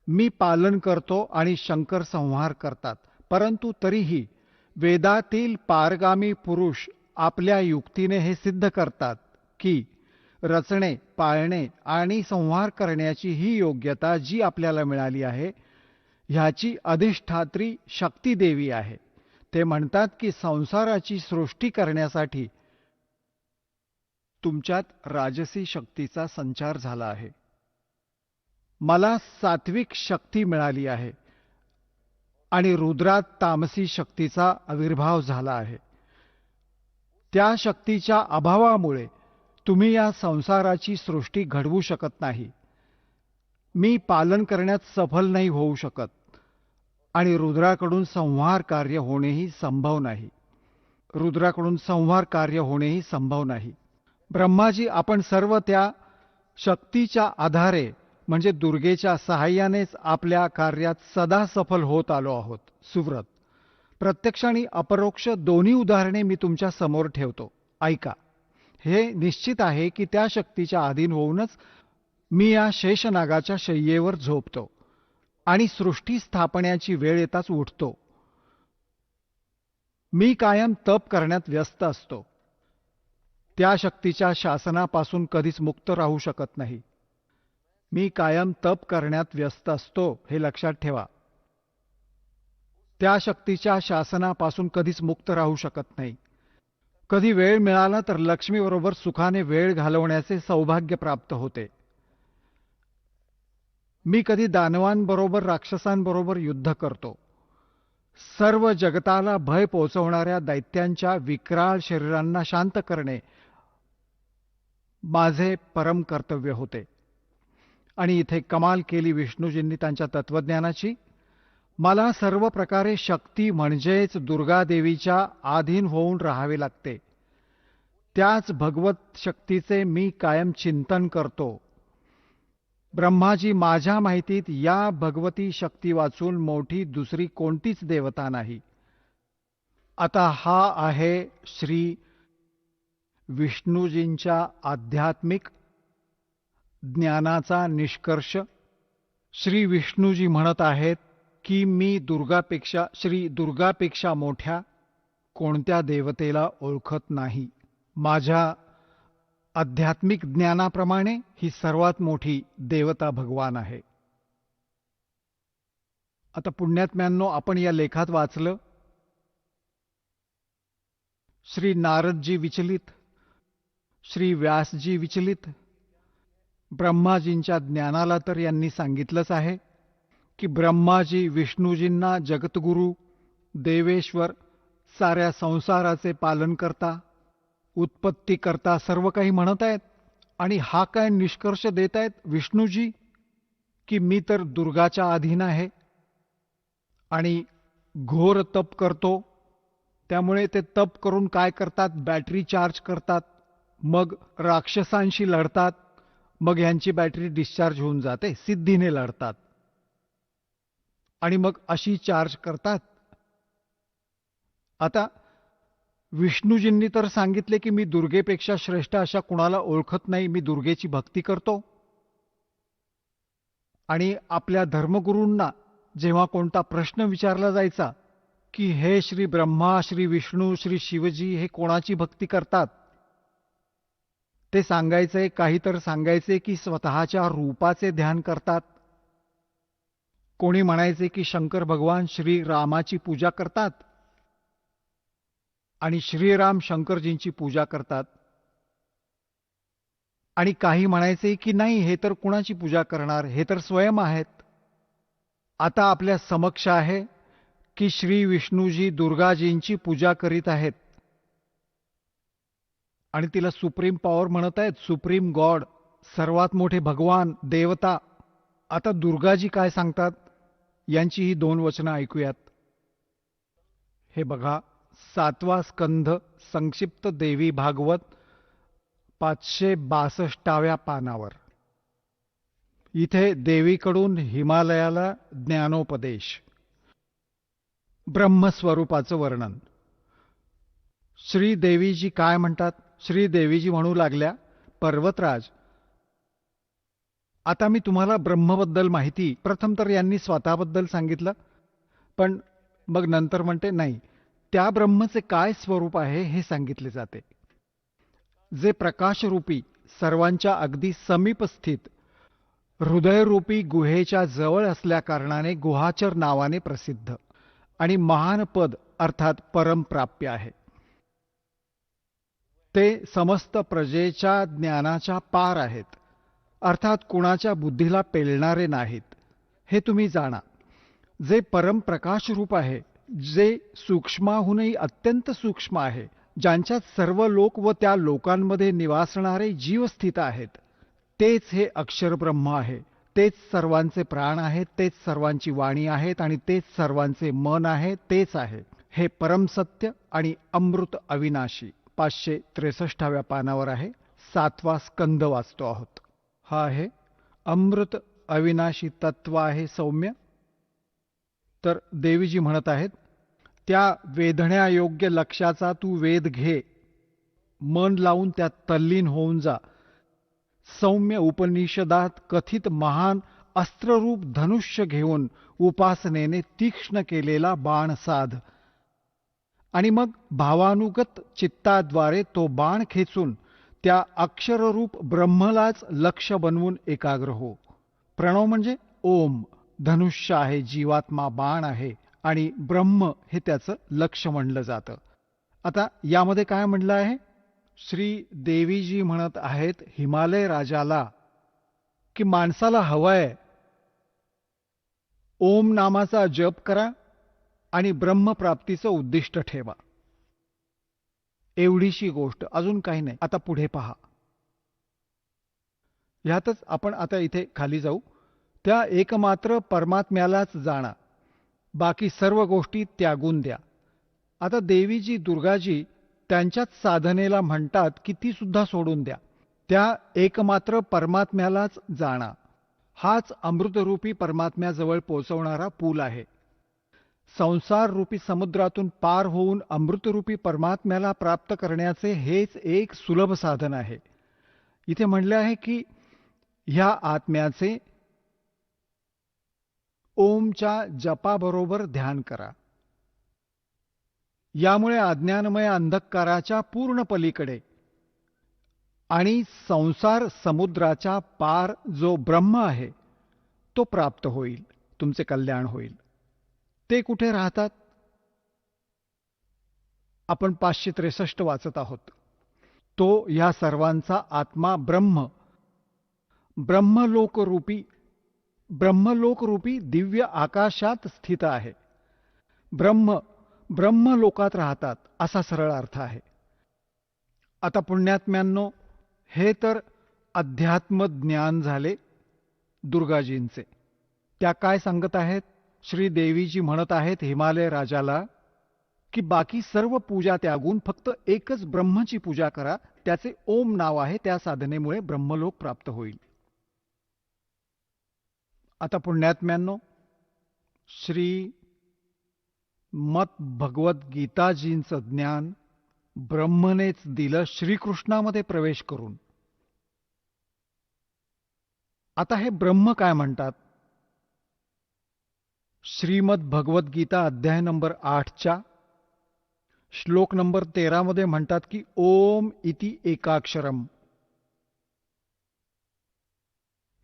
Speaker 4: मी पालन करतो आणि शंकर संहार करतात. परंतु तरीही वेदातील पारगामी पुरुष आपल्या युक्तीने हे सिद्ध करतात की रचणे, पाळणे आणि संहार करण्याची ही योग्यता जी आपल्याला मिळाली आहे, ह्याची अधिष्ठात्री शक्ती देवी आहे. ते म्हणतात की संसाराची सृष्टी करण्यासाठी तुमच्यात राजसी शक्तीचा संचार झाला आहे. मला सात्विक शक्ती मिळाली आहे आणि रुद्रात तामसी शक्तीचा आविर्भाव झाला आहे. त्या शक्तीच्या अभावामुळे तुम्ही या संसाराची सृष्टी घडवू शकत नाही. मी पालन करण्यात सफल नाही होऊ शकत आणि रुद्राकडून संहार कार्य होणेही संभव नाही. ब्रह्माजी, आपण सर्व त्या शक्तीच्या आधारे म्हणजे दुर्गेच्या सहाय्यानेच आपल्या कार्यात सदा सफल होत आलो आहोत. सुव्रत, प्रत्यक्ष आणि अपरोक्ष दोन्ही उदाहरणे मी तुमच्या समोर ठेवतो, ऐका. हे निश्चित आहे की त्या शक्तीच्या अधीन होऊनच मी या शेषनागाच्या शय्येवर झोपतो आणि सृष्टी स्थापण्याची वेळ येताच उठतो. मी कायम तप करण्यात व्यस्त असतो. त्या शक्तीच्या शासनापासून कधीच मुक्त राहू शकत नाही. मी कायम तप करण्यात व्यस्त असतो, हे लक्षात ठेवा. त्या शक्तीच्या शासनापासून कधीच मुक्त राहू शकत नाही. कधी वेळ मिळाला तर लक्ष्मीबरोबर सुखाने वेळ घालवण्याचे सौभाग्य प्राप्त होते. मी कधी दानवांबरोबर राक्षसांबरोबर युद्ध करतो. सर्व जगताला भय पोचवणाऱ्या दैत्यांच्या विक्राळ शरीरांना शांत करणे माझे परम कर्तव्य होते. आणि इथे कमाल केली विष्णूजींनी त्यांच्या तत्वज्ञानाची. मला सर्व प्रकारे शक्ती म्हणजेच दुर्गादेवीच्या अधीन होऊन राहावे लागते. त्याच भगवत शक्तीचे मी कायम चिंतन करतो. ब्रह्माजी माझ्या माहितीत या भगवती शक्ती वाचून मोठी दुसरी कोणतीच देवता नाही. आता हा आहे श्री विष्णूजींच्या आध्यात्मिक ज्ञानाचा निष्कर्ष. श्री विष्णूजी म्हणत आहेत की मी श्री दुर्गापेक्षा मोठ्या कोणत्या देवतेला ओळखत नाही. माझ्या आध्यात्मिक ज्ञानाप्रमाणे ही सर्वात मोठी देवता भगवान आहे. आता पुण्यात्म्यांनो, आपण या लेखात वाचलं, श्री नारदजी विचलित, श्री व्यासजी विचलित. ब्रह्माजींच्या ज्ञानाला तर यांनी सांगितलंच आहे की ब्रह्माजी विष्णूजींना जगतगुरु, देवेश्वर, साऱ्या संसाराचे पालन करता, उत्पत्ती करता सर्व काही म्हणत आहेत. आणि हा काय निष्कर्ष देत आहेत विष्णूजी की मी तर दुर्गाच्या अधीन आहे आणि घोर तप करतो. त्यामुळे ते तप करून काय करतात, बॅटरी चार्ज करतात, मग राक्षसांशी लढतात, मग यांची बॅटरी डिस्चार्ज होऊन जाते, सिद्धीने लढतात आणि मग अशी चार्ज करतात. आता विष्णूजींनी तर सांगितले की मी दुर्गेपेक्षा श्रेष्ठ अशा कुणाला ओळखत नाही, मी दुर्गेची भक्ती करतो. आणि आपल्या धर्मगुरूंना जेव्हा कोणता प्रश्न विचारला जायचा की हे श्री ब्रह्मा, श्री विष्णू, श्री शिवजी हे कोणाची भक्ती करतात, ते सांगायचे, काही तर सांगायचे की स्वतःच्या रूपाचे ध्यान करतात. कोणी म्हणायचे की शंकर भगवान श्री रामाची पूजा करतात आणि श्रीराम शंकरजींची पूजा करतात. आणि काही म्हणायचे की नाही, हे तर कुणाची पूजा करणार, हे तर स्वयं आहेत. आता आपल्या समक्ष आहे की श्री विष्णूजी दुर्गाजींची पूजा करीत आहेत आणि तिला सुप्रीम पॉवर म्हणत आहेत, सुप्रीम गॉड, सर्वात मोठे भगवान, देवता. आता दुर्गाजी काय सांगतात यांची ही 2 वचनं ऐकूयात. हे बघा, 7वा स्कंध, संक्षिप्त देवी भागवत, 562व्या पानावर. इथे देवीकडून हिमालयाला ज्ञानोपदेश, ब्रह्मस्वरूपाचं वर्णन. श्रीदेवीजी काय म्हणतात? श्रीदेवीजी म्हणू लागल्या, पर्वतराज, आता मी तुम्हाला ब्रह्मबद्दल माहिती, प्रथम तर यांनी स्वतःबद्दल सांगितलं, पण मग नंतर म्हणते नाही, त्या ब्रह्मचे काय स्वरूप आहे हे सांगितले जाते, जे प्रकाशरूपी, सर्वांच्या अगदी समीप स्थित, हृदयरूपी गुहेच्या जवळ असल्या कारणाने गुहाचर नावाने प्रसिद्ध आणि महान पद अर्थात परमप्राप्य आहे. ते समस्त प्रजेच्या ज्ञानाच्या पार आहेत, अर्थात कुणाच्या बुद्धीला पेलणारे नाहीत, हे तुम्ही जाणा. जे परमप्रकाश रूप आहे, जे सूक्ष्माहूनही अत्यंत सूक्ष्म आहे, ज्यांच्यात सर्व लोक व त्या लोकांमध्ये निवासणारे जीव स्थित आहेत, तेच हे अक्षर ब्रह्म आहे. तेच सर्वांचे प्राण आहेत, तेच सर्वांची वाणी आहेत आणि तेच सर्वांचे मन आहे, तेच आहे. हे परमसत्य आणि अमृत अविनाशी. 563व्या पानावर आहे, 7वा स्कंद वाचतो आहोत. हा आहे अमृत अविनाशी तत्व आहे सौम्य. तर देवीजी म्हणत आहेत, त्या वेधण्यायोग्य लक्ष्याचा तू वेध घे. मन लावून त्यात तल्लीन होऊन जा. सौम्य उपनिषदात कथित महान अस्त्ररूप धनुष्य घेऊन उपासनेने तीक्ष्ण केलेला बाण साध आणि मग भावानुगत चित्ताद्वारे तो बाण खेचून त्या अक्षररूप ब्रह्मलाच लक्ष बनवून एकाग्र हो. प्रणव म्हणजे ओम. धनुष्य आहे, जीवात्मा बाण आहे आणि ब्रह्म हे त्याचं लक्ष म्हणलं जातं. आता यामध्ये काय म्हणलं आहे? श्री देवीजी म्हणत आहेत हिमालय राजाला की माणसाला हवंय ओम नामाचा जप करा आणि ब्रह्मप्राप्तीचं उद्दिष्ट ठेवा. एवढीशी गोष्ट, अजून काही नाही. आता पुढे पहा. ह्यातच आपण आता इथे खाली जाऊ. त्या एकमात्र परमात्म्यालाच जाणा, बाकी सर्व गोष्टी त्यागून द्या. आता देवीजी दुर्गाजी त्यांच्याच साधनेला म्हणतात की ती सुद्धा सोडून द्या. त्या एकमात्र परमात्म्यालाच जाणा. हाच अमृतरूपी परमात्म्याजवळ पोचवणारा पूल आहे. संसार रूपी समुद्रातून पार होऊन अमृतरूपी परमात्म्याला प्राप्त करण्याचे हेच एक सुलभ साधन आहे. इथे म्हणले आहे की ह्या आत्म्याचे ओमच्या जपाबरोबर ध्यान करा. यामुळे अज्ञानमय अंधकाराच्या पूर्ण पलीकडे आणि संसार समुद्राच्या पार जो ब्रह्म आहे तो प्राप्त होईल. तुमचे कल्याण होईल. ते कुठे राहतात? आपण 563 वाचत आहोत. तो या सर्वांचा आत्मा ब्रह्म, ब्रह्मलोकरूपी दिव्य आकाशात स्थित आहे. ब्रह्मलोकात राहतात असा सरळ अर्थ आहे. आता पुण्यात्म्यांनो, हे तर अध्यात्म ज्ञान झाले दुर्गाजींचे. त्या काय सांगत आहेत? श्री देवीजी म्हणत आहेत हिमालय राजाला की बाकी सर्व पूजा त्यागून फक्त एकच ब्रह्मची पूजा करा. त्याचे ओम नाव आहे. त्या साधनेमुळे ब्रह्मलोक प्राप्त होईल. आता पुण्यात्म्यांनो, श्री मत भगवद्गीताजींचं ज्ञान ब्रह्मनेच दिलं श्रीकृष्णामध्ये प्रवेश करून. आता हे ब्रह्म काय म्हणतात? श्रीमद भगवद्गीता अध्याय नंबर 8च्या श्लोक नंबर 13 मध्ये म्हणतात की ओम इति एकाक्षरम.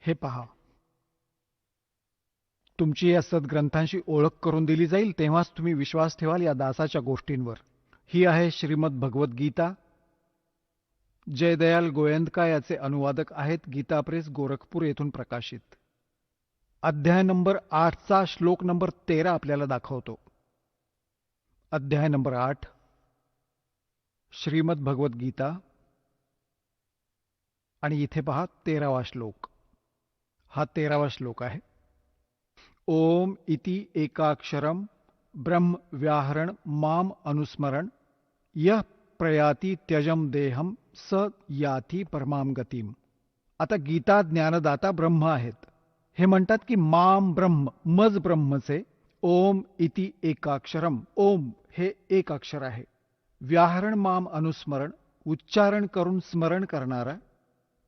Speaker 4: हे पहा, तुमची या सद्ग्रंथांशी ओळख करून दिली जाईल तेव्हाच तुम्ही विश्वास ठेवाल या दासाच्या गोष्टींवर. ही आहे श्रीमद भगवद्गीता. जयदयाल गोयंदका याचे अनुवादक आहेत. गीता प्रेस, गोरखपूर येथून प्रकाशित. अध्याय नंबर 8चा श्लोक नंबर 13 आपल्याला दाखवतो. अध्याय नंबर 8 श्रीमद भगवद्गीता आणि इथे पहा 13वा श्लोक. हा 13वा श्लोक आहे. ओम इति एकाक्षरम ब्रह्म व्याहरण माम अनुस्मरण यह प्रयाति त्यजम देहम स याति परमाम गतीम. आता गीता ज्ञानदाता ब्रह्म आहेत. हे म्हणतात की माम ब्रह्म, मज ब्रह्मचे ओम इति एकाक्षरम. ओम हे एक अक्षर आहे. व्याहरण माम अनुस्मरण, उच्चारण करून स्मरण करणारा.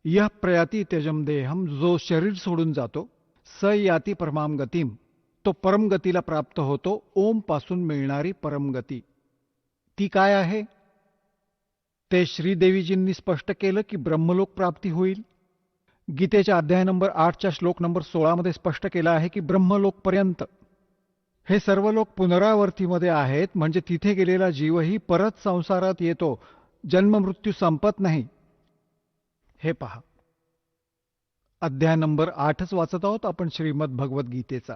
Speaker 4: यह प्रयाति त्यजम देहम, जो शरीर सोडून जातो. स याति परमाम गतीम, तो परमगतीला प्राप्त होतो. ओम पासून मिळणारी परमगती ती काय आहे? ते श्रीदेवीजींनी स्पष्ट केलं की ब्रह्मलोक प्राप्ती होईल. गीतेच्या अध्याय नंबर 8च्या श्लोक नंबर 16 मध्ये स्पष्ट केलं आहे की ब्रह्मलोकपर्यंत. हे सर्व लोक पुनरावर्तीमध्ये आहेत, म्हणजे तिथे गेलेला जीवही परत संसारात येतो. जन्म मृत्यू संपत नाही. हे पहा, अध्याय नंबर 8च वाचत आहोत आपण श्रीमद भगवद्गीतेचा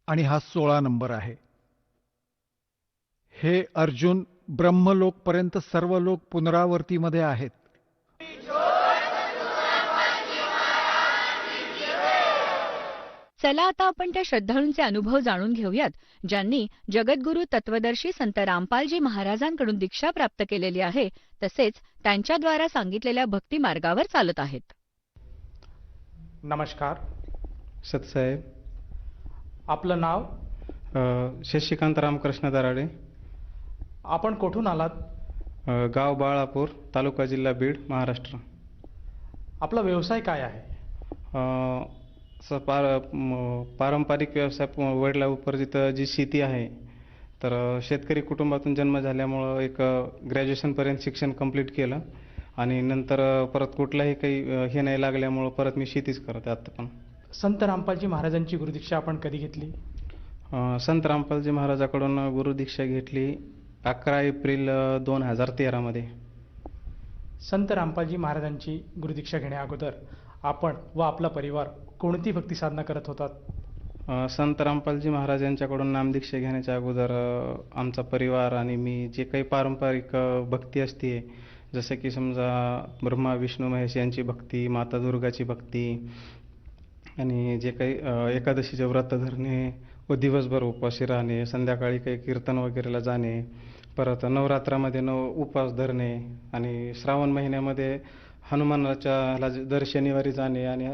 Speaker 4: आणि हा 16 नंबर आहे. हे अर्जुन, ब्रह्मलोकपर्यंत सर्व लोक पुनरावर्तीमध्ये आहेत.
Speaker 1: चला आता आपण त्या श्रद्धाळूंचे अनुभव जाणून घेऊयात ज्यांनी जगद्गुरू तत्वदर्शी संत रामपालजी महाराजांकडून दीक्षा प्राप्त केलेली आहे, तसेच त्यांच्याद्वारा सांगितलेल्या भक्ती मार्गावर चालत आहेत.
Speaker 5: नमस्कार सतसाहेब. आपलं नाव?
Speaker 6: शशिकांत रामकृष्ण दराडे.
Speaker 5: आपण कुठून आलात? गाव बाळापूर, तालुका जिल्हा बीड, महाराष्ट्र.
Speaker 6: आपला व्यवसाय काय आहे?
Speaker 5: अ, पारंपरिक व्यवसाय वडिलांउपरजित जी शेती आहे, तर शेतकरी कुटुंबातून जन्म झाल्यामुळं एक ग्रॅज्युएशनपर्यंत शिक्षण कंप्लीट केलं आणि नंतर परत कुठलाही काही हे नाही लागल्यामुळं परत मी शेतीच करते आता पण.
Speaker 6: संत रामपालजी महाराजांची गुरुदीक्षा आपण कधी घेतली?
Speaker 5: संत रामपालजी महाराजाकडून गुरुदीक्षा घेतली 11 एप्रिल 2013 मध्ये.
Speaker 6: संत रामपालजी महाराजांची गुरुदीक्षा घेण्या अगोदर आपण व आपला परिवार कोणती भक्ती साधना करत होतात?
Speaker 5: संत रामपालजी महाराज यांच्याकडून नामदीक्षा घेण्याच्या अगोदर आमचा परिवार आणि मी जे काही पारंपरिक भक्ती असते, जसं की समजा ब्रह्मा विष्णू महेश यांची भक्ती, माता दुर्गाची भक्ती आणि जे काही एकादशीचे व्रत धरणे व दिवसभर उपाशी राहणे, संध्याकाळी काही कीर्तन वगैरेला जाणे, परत नवरात्रामध्ये उपवास धरणे आणि श्रावण महिन्यामध्ये हनुमानाच्या दर शनिवारी जाणे आणि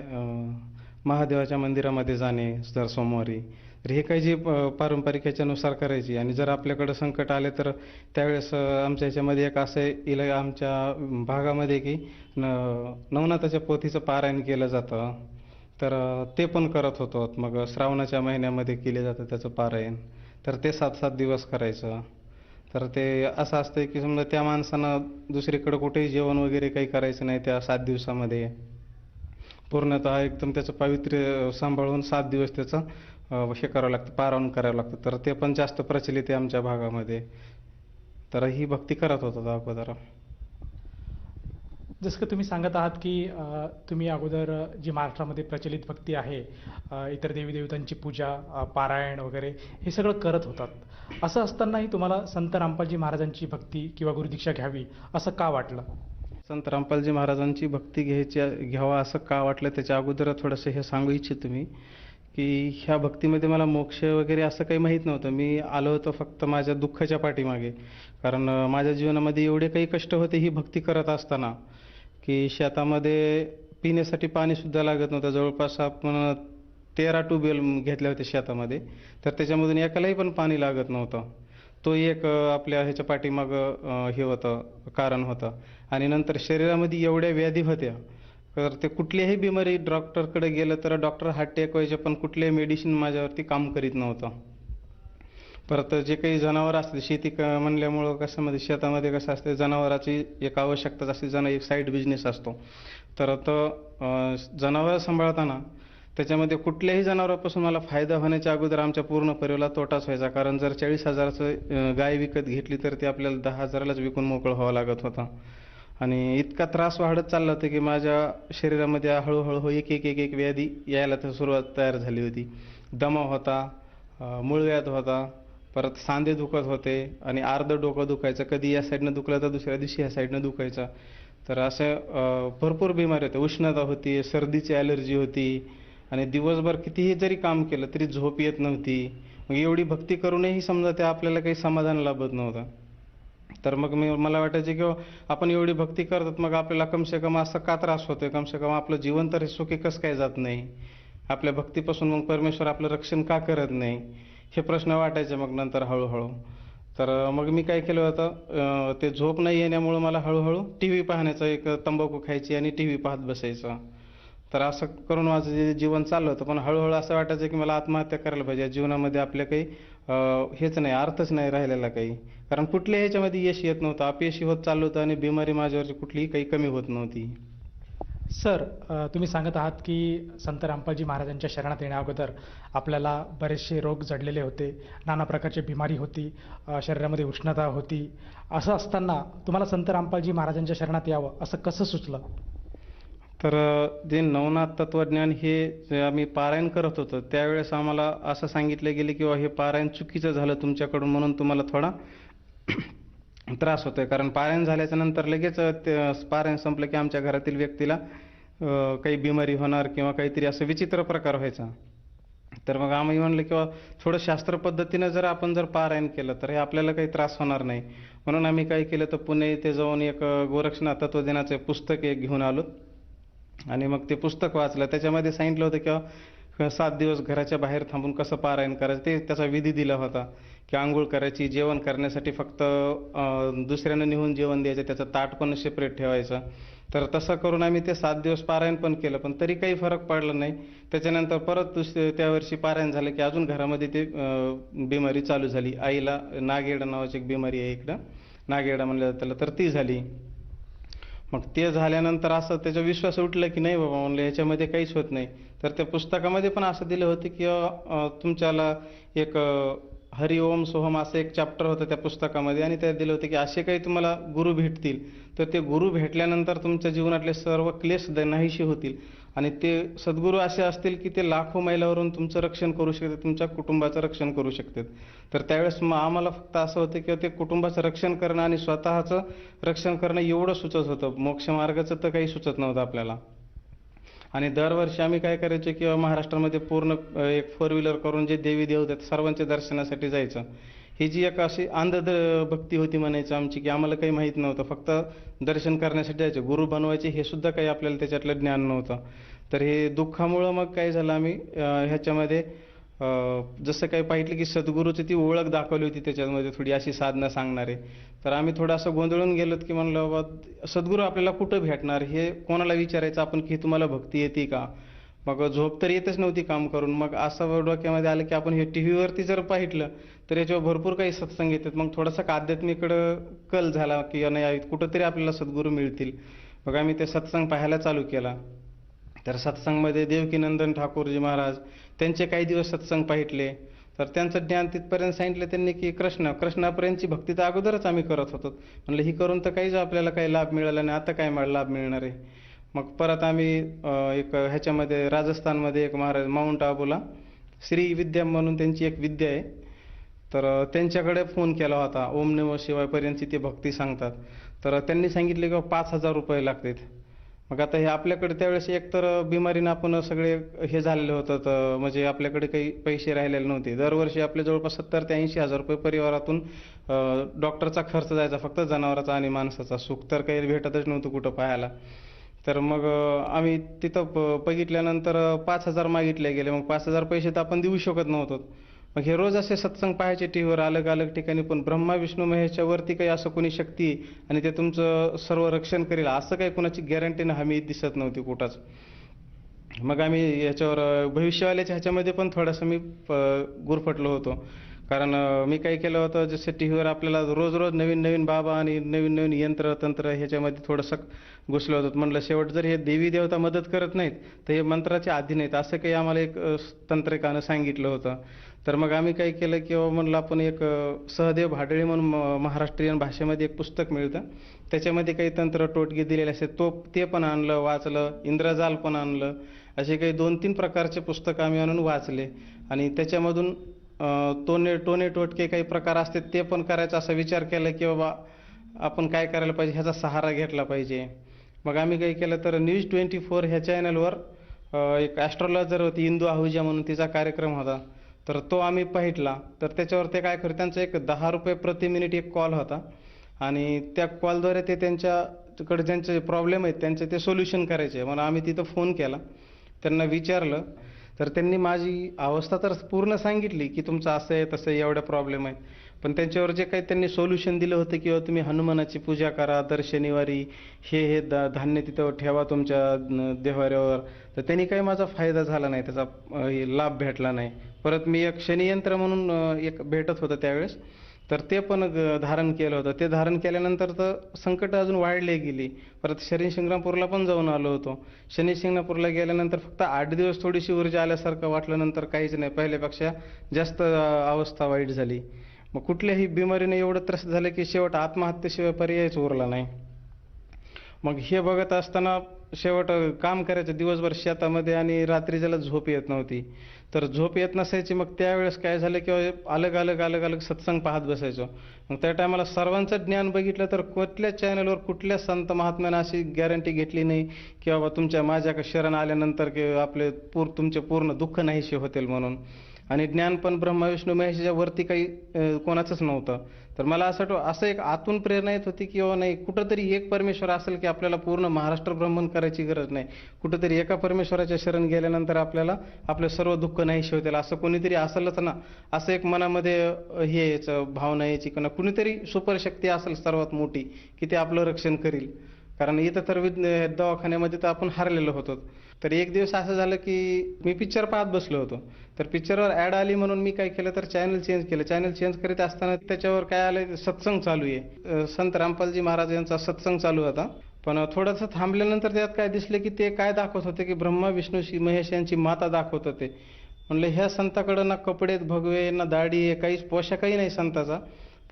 Speaker 5: महादेवाच्या मंदिरामध्ये जाणे दर सोमवारी. तर हे काही जे पारंपरिक ह्याच्यानुसार करायची. आणि जर आपल्याकडं संकट आले तर त्यावेळेस आमच्या ह्याच्यामध्ये एक असं इला आमच्या भागामध्ये की नवनाथाच्या पोथीचं पारायण केलं जातं, तर ते पण करत होतो. मग श्रावणाच्या महिन्यामध्ये केले जातं त्याचं पारायण, तर ते 7-7 दिवस करायचं. तर ते असं असतं की समजा त्या माणसानं दुसरीकडं कुठेही जेवण वगैरे काही करायचं नाही त्या 7 दिवसामध्ये. पूर्णतः एकदम त्याचं पावित्र्य सांभाळून 7 दिवस त्याचं हे करावं लागतं, पारायण करावं लागतं. तर ते पण जास्त प्रचलित आहे आमच्या भागामध्ये. तर ही भक्ती करत होतो अगोदर.
Speaker 6: जसं की तुम्ही सांगत आहात की तुम्ही अगोदर जी महाराष्ट्रामध्ये प्रचलित भक्ती आहे, इतर देवी देवतांची पूजा, पारायण वगैरे हे सगळं करत होतात. असं असतानाही तुम्हाला संत रामपालजी महाराजांची भक्ती किंवा गुरुदीक्षा घ्यावी असं का वाटलं?
Speaker 5: संत रामपालजी महाराजांची भक्ती घ्यावा असं का वाटलं त्याच्या अगोदर थोडंसं हे सांगू इच्छितो मी की ह्या भक्तीमध्ये मला मोक्ष वगैरे असं काही माहीत नव्हतं. मी आलो होतो फक्त माझ्या दुःखाच्या पाठीमागे. कारण माझ्या जीवनामध्ये एवढे काही कष्ट होते ही भक्ती करत असताना की शेतामध्ये पिण्यासाठी पाणीसुद्धा लागत नव्हतं. जवळपास आपण 13 ट्यूबवेल घेतल्या होत्या शेतामध्ये, तर त्याच्यामधून एकालाही पण पाणी लागत नव्हतं. तो एक आपल्या ह्याच्या पाठीमागं हे होतं, कारण होतं. आणि नंतर शरीरामध्ये एवढ्या व्याधी होत्या तर ते कुठल्याही बिमारी डॉक्टरकडे गेलं तर डॉक्टर हात टेकवायचे, पण कुठल्याही मेडिसिन माझ्यावरती काम करीत नव्हतं. परत जे काही जनावर असते शेती म्हणल्यामुळं कशामध्ये शेतामध्ये कसं असते, जनावराची एक आवश्यकता असते, एक साईड बिझनेस असतो. तर तो जनावर सांभाळताना त्याच्यामध्ये कुठल्याही जनावरापासून मला फायदा होण्याच्या अगोदर आमच्या पूर्ण परिवाराला तोटाच व्हायचा. कारण जर 40,000चं गाय विकत घेतली तर ती आपल्याला 10,000लाच विकून मोकळं व्हावं लागत होता. आणि इतका त्रास वाढत चालला होता की माझ्या शरीरामध्ये हळूहळू एक व्याधी यायला तर सुरुवात तयार झाली होती. दमा होता, मूळव्याध होता, परत सांधे दुखत होते आणि अर्धं डोकं दुखायचं. कधी या साईडनं दुखलं तर दुसऱ्या दिवशी ह्या साईडनं दुखायचं. तर असं भरपूर बिमारी होत्या. उष्णता होती, सर्दीची ॲलर्जी होती आणि दिवसभर कितीही जरी काम केलं तरी झोप येत नव्हती. मग एवढी भक्ती करूनही समजा त्या आपल्याला काही समाधान लाभत नव्हतं. तर मग मला वाटायचे की आपण एवढी भक्ती करतात, मग आपल्याला कमसे कम असं का त्रास होतोय, कमसे कम आपलं जीवन तर सुखी कसं काय जात नाही, आपल्या भक्तीपासून मग परमेश्वर आपलं रक्षण का करत नाही, हे प्रश्न वाटायचे मग नंतर हळूहळू. तर मग मी काय केलं होतं, ते झोप नाही येण्यामुळं मला हळूहळू टी व्ही पाहण्याचं, एक तंबाखू खायची आणि टी व्ही पाहत बसायचं. तर असं करून माझं जे जीवन चाललं होतं. पण हळूहळू असं वाटायचं की मला आत्महत्या करायला पाहिजे. जीवनामध्ये आपल्या काही हेच नाही, अर्थच नाही राहिलेला काही. कारण कुठल्याही ह्याच्यामध्ये यश येत नव्हतं, अपयशी होत चाललं होतं आणि बिमारी माझ्यावरची कुठलीही काही कमी होत नव्हती.
Speaker 6: सर, तुम्ही सांगत आहात की संत रामपालजी महाराजांच्या शरणात येण्या अगोदर आपल्याला बरेचसे रोग जडलेले होते, नाना प्रकारची बिमारी होती, शरीरामध्ये उष्णता होती. असं असताना तुम्हाला संत रामपालजी महाराजांच्या शरणात यावं असं कसं सुचलं?
Speaker 5: तर जे नवनाथ तत्वज्ञान हे जे आम्ही पारायण करत होतो त्यावेळेस आम्हाला असं सांगितलं गेलं की हे पारायण चुकीचं झालं तुमच्याकडून, म्हणून तुम्हाला थोडा त्रास होतोय. कारण पारायण झाल्याच्या नंतर लगेच ते पारायण संपलं की आमच्या घरातील व्यक्तीला काही बिमारी होणार किंवा काहीतरी असं विचित्र प्रकार व्हायचा. तर मग आम्ही म्हणलं किंवा थोडं शास्त्र पद्धतीनं जर आपण पारायण केलं तर हे आपल्याला काही त्रास होणार नाही. म्हणून आम्ही काय केलं तर पुणे इथे जाऊन एक गोरक्षनाथ तत्वज्ञानाचं पुस्तक एक घेऊन आलो आणि मग ते पुस्तक वाचलं. त्याच्यामध्ये सांगितलं होतं की 7 दिवस घराच्या बाहेर थांबून कसं पारायण करायचं ते त्याचा विधी दिला होता की आंघोळ करायची, जेवण करण्यासाठी फक्त दुसऱ्यानं नेऊन जेवण द्यायचं, त्याचं ताट पण सेपरेट ठेवायचं. तर तसं करून आम्ही ते 7 दिवस पारायण पण केलं, पण तरी काही फरक पडला नाही. त्याच्यानंतर परत त्या वर्षी पारायण झालं की अजून घरामध्ये ते बिमारी चालू झाली. आईला नागेडा नावाची एक बिमारी आहे इकडं, नागेडा म्हणलं जातं त्याला, तर ती झाली. मग ते झाल्यानंतर असं त्याचा विश्वास उठला की नाही बाबा, म्हणलं ह्याच्यामध्ये काहीच होत नाही. तर त्या पुस्तकामध्ये पण असं दिलं होतं की तुमच्याला एक हरि ओम सोहम असं एक चॅप्टर होतं त्या पुस्तकामध्ये, आणि त्यात दिलं होतं की असे काही तुम्हाला गुरु भेटतील, तर ते गुरु भेटल्यानंतर तुमच्या जीवनातले सर्व क्लेश नाहीसे होतील. आणि ते सद्गुरू असे असतील की ते लाखो मैलावरून तुमचं रक्षण करू शकतात, तुमच्या कुटुंबाचं रक्षण करू शकतात. तर त्यावेळेस मग आम्हाला फक्त असं होतं की ते कुटुंबाचं रक्षण करणं आणि स्वतःचं रक्षण करणं एवढं सुचत होतं. मोक्षमार्गाचं तर काही सुचत नव्हतं आपल्याला. आणि दरवर्षी आम्ही काय करायचो की महाराष्ट्रामध्ये पूर्ण एक 4 व्हीलर करून जे देवी देवत आहेत सर्वांच्या दर्शनासाठी जायचं. ही जी एक अशी भक्ती होती म्हणायचं आमची, की आम्हाला काही माहीत नव्हतं, फक्त दर्शन करण्यासाठी जायचे. गुरु बनवायचे हे सुद्धा काही आपल्याला त्याच्यातलं ज्ञान नव्हतं. तर हे दुःखामुळं मग काय झालं, आम्ही ह्याच्यामध्ये जसं काही पाहिलं की सद्गुरूची ती ओळख दाखवली होती त्याच्यामध्ये थोडी अशी साधना सांगणारे. तर आम्ही थोडं असं गोंधळून गेलोत की म्हणलं बाबा सद्गुरू आपल्याला कुठं भेटणार, हे कोणाला विचारायचं आपण की तुम्हाला भक्ती येते का. मग झोप तर येतच नव्हती काम करून. मग असं डोक्यामध्ये आलं की आपण हे टी व्हीवरती जर पाहिलं तर याच्यावर भरपूर काही सत्संग येतात. मग थोडासा आध्यात्मिकडं कल झाला की नाही कुठंतरी आपल्याला सद्गुरू मिळतील. मग आम्ही ते सत्संग पाहायला चालू केला. तर सत्संगमध्ये देवकीनंदन ठाकूरजी महाराज त्यांचे काही दिवस सत्संग पाहितले. तर त्यांचं ज्ञान तिथपर्यंत सांगितलं त्यांनी की कृष्णापर्यंतची भक्ती तर अगोदरच आम्ही करत होतो. म्हणलं ही करून तर काहीच आपल्याला काही लाभ मिळाला नाही, आता काय लाभ मिळणार आहे. मग परत आम्ही एक ह्याच्यामध्ये राजस्थानमध्ये एक महाराज माउंट आबूला श्री विद्या म्हणून त्यांची एक विद्या आहे, तर त्यांच्याकडे फोन केला होता. ओम नमः शिवायपर्यंतची ते भक्ती सांगतात. तर त्यांनी सांगितले की 5,000 रुपये लागतात. मग आता हे आपल्याकडे त्यावेळेस एकतर बिमारीनं आपण सगळे हे झालेलं होतं, तर म्हणजे आपल्याकडे काही पैसे राहिलेले नव्हते. दरवर्षी आपल्या जवळपास 70,000 ते 80,000 रुपये परिवारातून डॉक्टरचा खर्च जायचा, फक्त जनावराचा आणि माणसाचा. सुख तर काही भेटतच नव्हतं कुठं पाहायला. तर मग आम्ही तिथं बघितल्यानंतर 5,000 मागितले गेले. मग 5,000 पैसे तर आपण देऊ शकत नव्हतो. मग हे रोज असे सत्संग पाहायचे टीव्हीवर अलग अलग ठिकाणी, पण ब्रह्मा विष्णू महेशच्या वरती काही असं कोणी शक्ती आणि ते तुमचं सर्व रक्षण करेल असं काही कोणाची गॅरंटी हमी दिसत नव्हती कुठंच. मग आम्ही याच्यावर भविष्यवाल्याच्या ह्याच्यामध्ये पण थोडंसं मी गुरफटलो होतो. कारण मी काय केलं होतं, जसं टीव्हीवर आपल्याला रोज रोज नवीन नवीन बाबा आणि नवीन नवीन यंत्र तंत्र ह्याच्यामध्ये थोडंसं घुसलं होतं. म्हणलं शेवट जर हे देवी देवता मदत करत नाहीत तर हे मंत्राचे अधीन आहेत असं काही आम्हाला एक तंत्रिकानं सांगितलं होतं. तर मग आम्ही काय केलं की म्हणलं आपण एक सहदेव भाडळे म्हणून महाराष्ट्रीयन भाषेमध्ये एक पुस्तक मिळतं, त्याच्यामध्ये काही तंत्र टोटके दिलेले असतात, ते पण आणलं वाचलं. इंद्रजाल पण आणलं. असे काही 2-3 प्रकारचे पुस्तक आम्ही आणून वाचले. आणि त्याच्यामधून टोने टोटके काही प्रकार असतात ते पण करायचा असा विचार केला की बाबा आपण काय करायला पाहिजे, ह्याचा सहारा घेतला पाहिजे. मग आम्ही काय केलं तर न्यूज 24 ह्या चॅनलवर एक ॲस्ट्रॉलॉजर होती इंदू आहुजा म्हणून, तिचा कार्यक्रम होता. तर तो आम्ही पाहितला. तर त्याच्यावर ते काय करत, त्यांचा एक 10 रुपये प्रति मिनिट एक कॉल होता. आणि त्या कॉलद्वारे ते त्यांच्याकडे ज्यांचे प्रॉब्लेम आहेत त्यांचे ते सोल्युशन करायचे. म्हणून आम्ही तिथं फोन केला, त्यांना विचारलं. तर त्यांनी माझी अवस्था तर पूर्ण सांगितली की तुमचं असं आहे तसं आहे, एवढा प्रॉब्लेम आहे. पण त्यांच्यावर जे काही त्यांनी सोल्युशन दिलं होतं किंवा तुम्ही हनुमानाची पूजा करा दर शनिवारी, हे धान्य तिथं ठेवा तुमच्या देव्हाऱ्यावर, तर त्यांनी काही माझा फायदा झाला नाही, त्याचा लाभ भेटला नाही. परत मी एक शनियंत्र म्हणून एक भेटत होतं त्यावेळेस, तर ते पण धारण केलं होतं. ते धारण केल्यानंतर तर संकट अजून वाढले गेली. परत शनी शिंगणापूरला पण जाऊन आलो होतो. शनी शिंगणापूरला गेल्यानंतर फक्त 8 दिवस थोडीशी ऊर्जा आल्यासारखं वाटलं, नंतर काहीच नाही, पहिल्यापेक्षा जास्त अवस्था वाईट झाली. मग कुठल्याही बिमारीने एवढं त्रस्त झालं की शेवट आत्महत्येशिवाय पर्यायच उरला नाही. मग हे बघत असताना शेवट काम करायचं दिवसभर शेतामध्ये आणि रात्री ज्याला झोप येत नव्हती. तर झोप येत नसायची. मग त्यावेळेस काय झालं की अलग अलग सत्संग पाहत बसायचो. मग त्या टायमाला सर्वांचं ज्ञान बघितलं तर कुठल्याच चॅनलवर कुठल्या संत महात्म्यानं अशी गॅरंटी घेतली नाही की बाबा तुमच्या माझ्या शरण आल्यानंतर की आपले तुमचे पूर्ण दुःख नाहीसे होतील म्हणून. आणि ज्ञान पण ब्रह्मा विष्णू महेशच्या वरती काही कोणाचंच नव्हतं. तर मला असं एक आतून प्रेरणा येत होती की नाही, कुठंतरी एक परमेश्वर असेल की आपल्याला पूर्ण महाराष्ट्र भ्रमण करायची गरज नाही. कुठंतरी एका परमेश्वराच्या शरण गेल्यानंतर आपल्याला आपलं सर्व दुःख नाहीसे होतील, असं कोणीतरी असेलच ना. असं एक मनामध्ये हे यायचं, भावना यायची की कुणीतरी सुपरशक्ती असेल सर्वात मोठी की ते आपलं रक्षण करील. कारण इथं तर दवाखान्यामध्ये तर आपण हारलेलो होतो. तर एक दिवस असं झालं की मी पिक्चर पाहत बसलो होतो. तर पिक्चरवर ॲड आली म्हणून मी काय केलं, तर चॅनल चेंज केलं. चॅनल चेंज करीत असताना त्याच्यावर काय आलं, सत्संग चालू आहे. संत रामपालजी महाराज यांचा सत्संग चालू होता. पण थोडंसं थांबल्यानंतर त्यात काय दिसलं की ते काय दाखवत होते की ब्रह्मा विष्णू महेश यांची माता दाखवत होते. म्हणलं ह्या संताकडं ना कपडे भगवे ना दाढी आहे, काहीच पोशाखही नाही संताचा,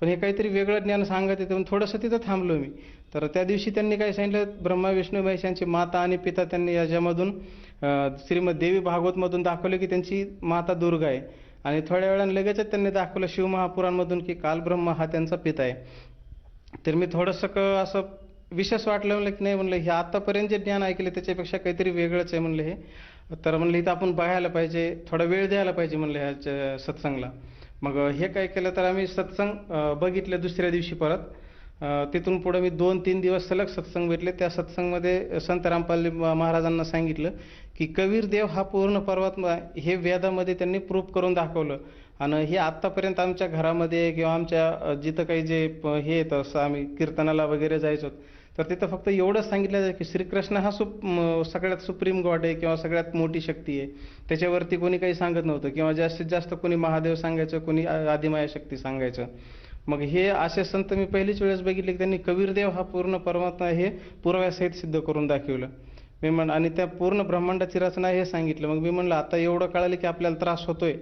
Speaker 5: पण हे काहीतरी वेगळं ज्ञान सांगत येते. म्हणून थोडंसं तिथं थांबलो मी. तर त्या दिवशी त्यांनी काय सांगितलं, ब्रह्मा विष्णू महेश यांची माता आणि पिता त्यांनी याच्यामधून श्रीमद देवी भागवतमधून दाखवलं की त्यांची माता दुर्गा आहे. आणि थोड्या वेळाने लगेचच त्यांनी दाखवलं शिवमहापुराणमधून की कालब्रह्मा हा त्यांचा पिता आहे. तर मी थोडंसं असं विशेष वाटलं, म्हणलं की नाही, म्हणलं हे आतापर्यंत जे ज्ञान ऐकले त्याच्यापेक्षा काहीतरी वेगळंच आहे म्हणलं हे. तर म्हणलं इथं आपण बघायला पाहिजे, थोडा वेळ द्यायला पाहिजे म्हणलं ह्या सत्संगला. मग हे काय केलं, तर आम्ही सत्संग बघितले दुसऱ्या दिवशी परत. तिथून पुढे मी 2-3 दिवस सलग सत्संग भेटले. त्या सत्संगमध्ये संत रामपाल महाराजांना सांगितलं की कबीर देव हा पूर्ण परमात्मा, हे वेदामध्ये त्यांनी प्रूफ करून दाखवलं. आणि हे आत्तापर्यंत आमच्या घरामध्ये किंवा आमच्या जिथं काही जे हे येतं, असं आम्ही कीर्तनाला वगैरे जायचो, तर तिथं फक्त एवढंच सांगितलं जायचं की श्रीकृष्ण हा सगळ्यात सुप्रीम गॉड आहे किंवा सगळ्यात मोठी शक्ती आहे. त्याच्यावरती कोणी काही सांगत नव्हतं, किंवा जास्तीत जास्त कोणी महादेव सांगायचं, कोणी आदिमाया शक्ती सांगायचं. मग हे असे संत मी पहिलीच वेळेस बघितले की त्यांनी कबीरदेव हा पूर्ण परमात्मा हे पुराव्यासहित सिद्ध करून दाखवलं. आणि त्या पूर्ण ब्रह्मांडाची रचना हे सांगितलं. मग मी म्हणलं आता एवढं कळालं की आपल्याला त्रास होतोय,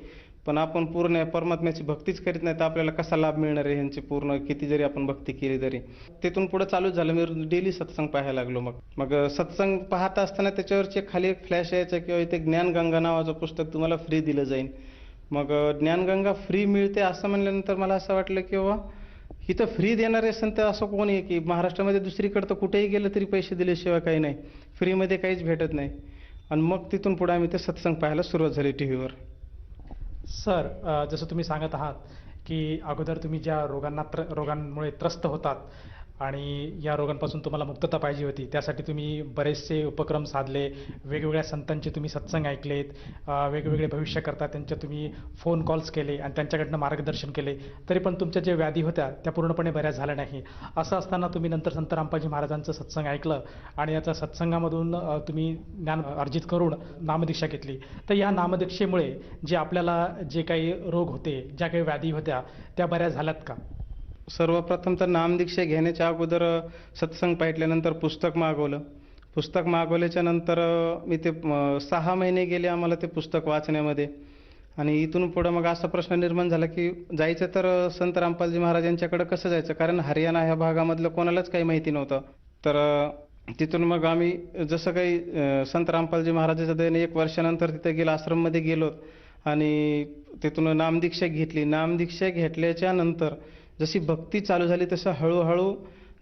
Speaker 5: पण आपण पूर्ण परमात्म्याची भक्तीच करीत नाही, तर आपल्याला कसा लाभ मिळणार आहे ह्यांची पूर्ण, किती जरी आपण भक्ती केली तरी. तिथून पुढे चालूच झालं, मी डेली सत्संग पाहायला लागलो. मग सत्संग पाहत असताना त्याच्यावरचे खाली एक फ्लॅश यायचं किंवा इथे ज्ञानगंगा नावाचं पुस्तक तुम्हाला फ्री दिलं जाईल. मग ज्ञानगंगा फ्री मिळते असं म्हणल्यानंतर मला असं वाटलं की बाबा इथं फ्री देणारे संत असं कोण आहे की महाराष्ट्रामध्ये दुसरीकडं तर कुठेही गेलं तरी पैसे दिल्याशिवाय काही नाही, फ्रीमध्ये काहीच भेटत नाही. आणि मग तिथून पुढे आम्ही ते सत्संग पाहायला सुरुवात झाली टीव्हीवर.
Speaker 6: सर, जसं तुम्ही सांगत आहात की अगोदर तुम्ही ज्या रोगांमुळे त्रस्त होतात आणि या रोगांपासून तुम्हाला मुक्तता पाहिजे होती, त्यासाठी तुम्ही बरेचसे उपक्रम साधले, वेगवेगळ्या संतांचे तुम्ही सत्संग ऐकलेत, वेगवेगळे भविष्यकर्ता त्यांच्या तुम्ही फोन कॉल्स केले आणि त्यांच्याकडनं मार्गदर्शन केले, तरी पण तुमच्या ज्या व्याधी होत्या त्या पूर्णपणे बऱ्या झाल्या नाही. असं असताना तुम्ही नंतर संत रामपालजी महाराजांचं सत्संग ऐकलं आणि याचा सत्संगामधून तुम्ही ज्ञान अर्जित करून नामदीक्षा घेतली. तर या नामदीक्षेमुळे जे आपल्याला जे काही रोग होते, ज्या काही व्याधी होत्या, त्या बऱ्या झाल्यात का?
Speaker 5: सर्वप्रथम तर नामदीक्षा घेण्याच्या अगोदर सत्संग पाहिल्यानंतर पुस्तक मागवलं. पुस्तक मागवल्याच्या नंतर मी ते 6 महिने गेले आम्हाला ते पुस्तक वाचण्यामध्ये. आणि इथून पुढं मग असा प्रश्न निर्माण झाला की जायचं तर संत रामपालजी महाराज यांच्याकडं कसं जायचं, कारण हरियाणा ह्या भागामधलं कोणालाच काही माहिती नव्हतं. तर तिथून मग आम्ही जसं काही संत रामपालजी महाराजाच्या दयेने 1 वर्षानंतर तिथे गेलो, आश्रममध्ये गेलो आणि तिथून नामदीक्षा घेतली. नामदीक्षा घेतल्याच्या नंतर जशी भक्ती चालू झाली तसं हळूहळू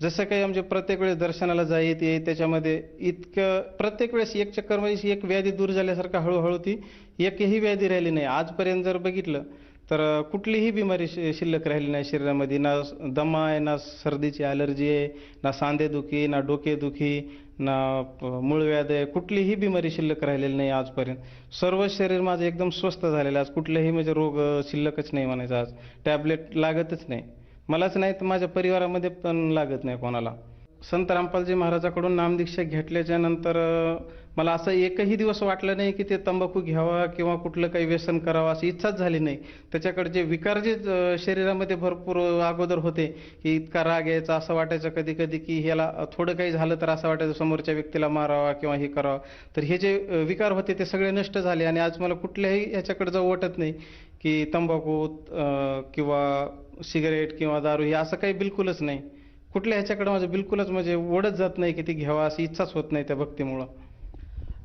Speaker 5: जसं काही आमचे प्रत्येक वेळेस दर्शनाला जायत येत त्याच्यामध्ये इतकं प्रत्येक वेळेस एक चक्कर म्हणजे एक व्याधी दूर झाल्यासारखं हळूहळू ती एकही व्याधी राहिली नाही. आजपर्यंत जर बघितलं तर कुठलीही बिमारी शिल्लक राहिली नाही शरीरामध्ये. ना दमा आहे, ना सर्दीची ॲलर्जी आहे, ना सांधेदुखी, ना डोकेदुखी, ना मूळव्याध आहे, कुठलीही बिमारी शिल्लक राहिलेली नाही आजपर्यंत. सर्व शरीर माझं एकदम स्वस्थ झालेलं. आज कुठलेही म्हणजे रोग शिल्लकच नाही म्हणायचं. आज टॅबलेट लागतच नाही, मलाच नाही तर माझ्या परिवारामध्ये पण लागत नाही कोणाला. संत रामपालजी महाराजाकडून नामदीक्षा घेतल्याच्या नंतर मला असं एकही दिवस वाटलं नाही की ते तंबाखू घ्यावा किंवा कुठलं काही व्यसन करावं, अशी इच्छाच झाली नाही. त्याच्याकडे जे विकार जे शरीरामध्ये भरपूर अगोदर होते की इतका राग यायचा, असं वाटायचं कधी कधी की ह्याला थोडं काही झालं तर असं वाटायचं समोरच्या व्यक्तीला मारावा किंवा हे करावं. तर हे जे विकार होते ते सगळे नष्ट झाले आणि आज मला कुठल्याही ह्याच्याकडे जाऊ वाटत नाही की तंबाखू किंवा सिगारेट किंवा दारू हे असं काही बिलकुलच नाही. कुठल्या ह्याच्याकडे माझं बिलकुलच म्हणजे ओढत जात नाही की ती घ्यावा, अशी इच्छाच होत नाही त्या भक्तीमुळं.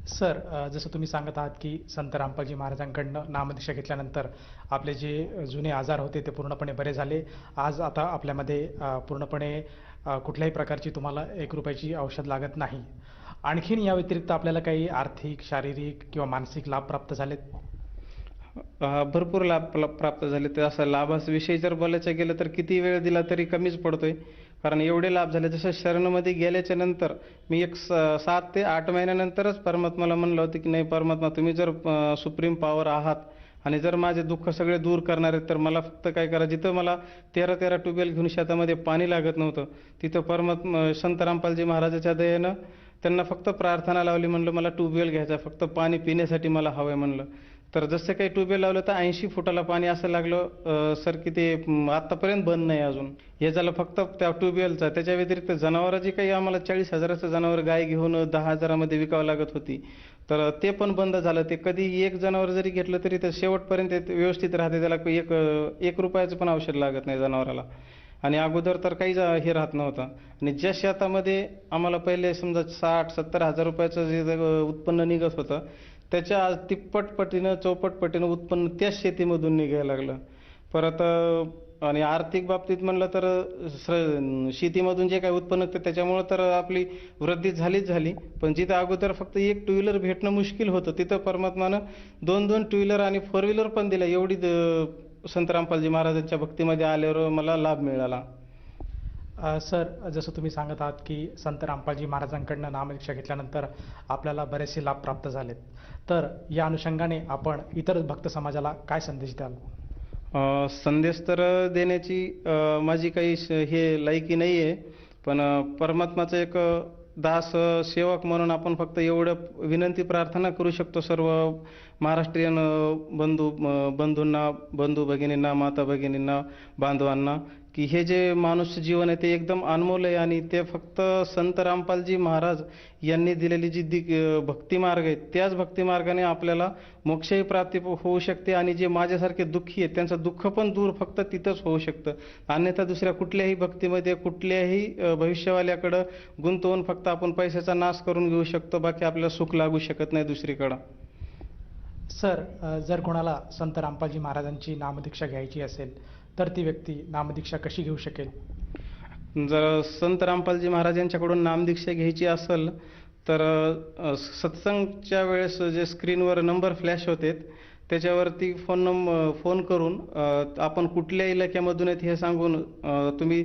Speaker 6: सर, जसं तुम्ही सांगत आहात की संत रामपालजी महाराजांकडनं नामदीक्षा घेतल्यानंतर आपले जे जुने आजार होते ते पूर्णपणे बरे झाले. आज आता आपल्यामध्ये पूर्णपणे कुठल्याही प्रकारची तुम्हाला 1 रुपयाची औषध लागत नाही. आणखीन या व्यतिरिक्त आपल्याला काही आर्थिक, शारीरिक किंवा मानसिक लाभ प्राप्त झालेत?
Speaker 5: भरपूर लाभ प्राप्त झाले. तर असं लाभाविषयी जर बोलायचं गेलं तर किती वेळ दिला तरी कमीच पडतोय. कारण एवढे लाभ झाले. जसं शरणमध्ये गेल्याच्या नंतर मी 7 ते 8 महिन्यानंतरच परमात्म्याला म्हणलं होतं की नाही परमात्मा, तुम्ही जर सुप्रीम पॉवर आहात आणि जर माझे दुःख सगळे दूर करणार आहेत, तर मला फक्त काय करा, जिथं मला 13 ट्यूबवेल घेऊन शेतामध्ये पाणी लागत नव्हतं, तिथं संत रामपालजी महाराजाच्या दयेनं त्यांना फक्त प्रार्थना लावली. म्हणलं मला ट्यूबवेल घ्यायचा, फक्त पाणी पिण्यासाठी मला हवंय म्हणलं. तर जसं काही ट्यूबवेल लावलं तर 80 फुटाला पाणी असं लागलं सर की ते आत्तापर्यंत बंद नाही अजून. हे झालं फक्त त्या ट्यूबवेलचा. त्याच्या व्यतिरिक्त जनावरं जी काही आम्हाला 40,000चं जनावर गाय घेऊन 10,000मध्ये विकावं लागत होती, तर ते पण बंद झालं. ते कधी एक जनावर जरी घेतलं तरी ते शेवटपर्यंत ते व्यवस्थित राहते. त्याला एक रुपयाचं पण औषध लागत नाही जनावराला. आणि अगोदर तर काहीच हे राहत नव्हतं. आणि ज्या शेतामध्ये आम्हाला पहिले समजा 60-70 हजार रुपयाचं जे उत्पन्न निघत होतं, त्याच्या आज तिप्पट पटीनं 64 पटीनं उत्पन्न त्याच शेतीमधून निघायला लागलं. परत आणि आर्थिक बाबतीत म्हणलं तर शेतीमधून जे काही उत्पन्न निघतं त्याच्यामुळं तर आपली वृद्धी झालीच झाली. पण जिथं अगोदर फक्त एक 2 व्हीलर भेटणं मुश्किल होतं, तिथं परमात्मानं 2-2 2 व्हीलर आणि 4 व्हीलर पण दिल्या. एवढी संत रामपालजी महाराजांच्या भक्तीमध्ये आल्यावर मला लाभ मिळाला.
Speaker 6: सर, जसं तुम्ही सांगत आहात की संत रामपालजी महाराजांकडनं नामदीक्षा घेतल्यानंतर आपल्याला बरेचसे लाभ प्राप्त झालेत, तर या अनुषंगाने आपण इतर भक्त समाजाला काय संदेश द्याल?
Speaker 5: संदेश तर देण्याची माझी काही हे लायकी नाही आहे. पण परमात्माचं एक दास सेवक म्हणून आपण फक्त एवढं विनंती प्रार्थना करू शकतो सर्व महाराष्ट्रीयन बंधूंना, बंधू भगिनींना, माता भगिनींना, बांधवांना, की हे जे माणूस जीवन आहे ते एकदम अनमोल आहे. आणि ते फक्त संत रामपालजी महाराज यांनी दिलेली जी भक्ती मार्ग आहे, त्याच भक्ती मार्गाने आपल्याला मोक्षही प्राप्ती होऊ शकते. आणि जे माझ्यासारखे दुःखी आहेत त्यांचं दुःख पण दूर फक्त तिथंच होऊ शकतं. अन्यथा दुसऱ्या कुठल्याही भक्तीमध्ये कुठल्याही भविष्यवाल्याकडं गुंतवून फक्त आपण पैशाचा नाश करून घेऊ शकतो. बाकी आपल्याला सुख लागू शकत नाही दुसरीकडं.
Speaker 6: सर, जर कोणाला संत रामपालजी महाराजांची नामदीक्षा घ्यायची असेल तर ती व्यक्ती नामदीक्षा कशी घेऊ शकेल?
Speaker 5: जर संत रामपालजी महाराज यांच्याकडून नामदीक्षा घ्यायची असेल तर सत्संगच्या वेळेस जे स्क्रीनवर नंबर फ्लॅश होते त्याच्यावरती फोन करून आपण कुठल्या इलाक्यामधून आहेत हे सांगून तुम्ही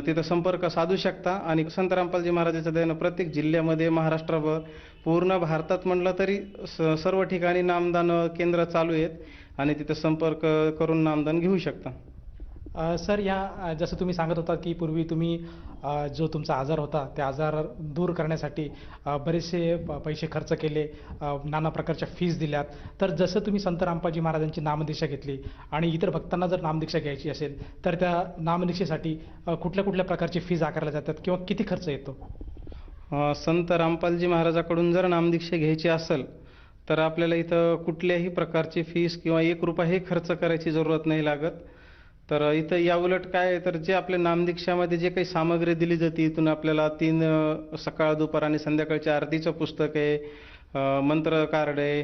Speaker 5: तिथं संपर्क साधू शकता. आणि संत रामपालजी महाराजांच्या दयेनं प्रत्येक जिल्ह्यामध्ये, महाराष्ट्राभर, पूर्ण भारतात म्हटलं तरी सर्व ठिकाणी नामदान केंद्र चालू आहेत आणि तिथं संपर्क करून नामदान घेऊ शकता.
Speaker 6: सर, जसं तुम्ही सांगत होता की पूर्वी तुम्ही जो तुमचा आजार होता त्या आजार दूर करण्यासाठी बरेचसे पैसे खर्च केले, नाना प्रकारच्या फीज दिल्यात. तर जसं तुम्ही संत रामपालजी महाराजांची नामदीक्षा घेतली आणि इतर भक्तांना जर नामदीक्षा घ्यायची असेल तर त्या नामदीक्षेसाठी कुठल्या कुठल्या प्रकारची फीज आकारल्या जातात किंवा किती खर्च येतो?
Speaker 5: संत रामपालजी महाराजाकडून जर नामदीक्षा घ्यायची असेल तर आपल्याला इथं कुठल्याही प्रकारची फीस किंवा 1 रुपयाही खर्च करायची जरूरत नाही लागत. तर इथं याउलट काय आहे, तर जे आपल्या नामदीक्षामध्ये जे काही सामग्री दिली जाते, इथून आपल्याला 3 सकाळ, दुपार आणि संध्याकाळच्या आरतीचं पुस्तक आहे, मंत्र कार्ड आहे,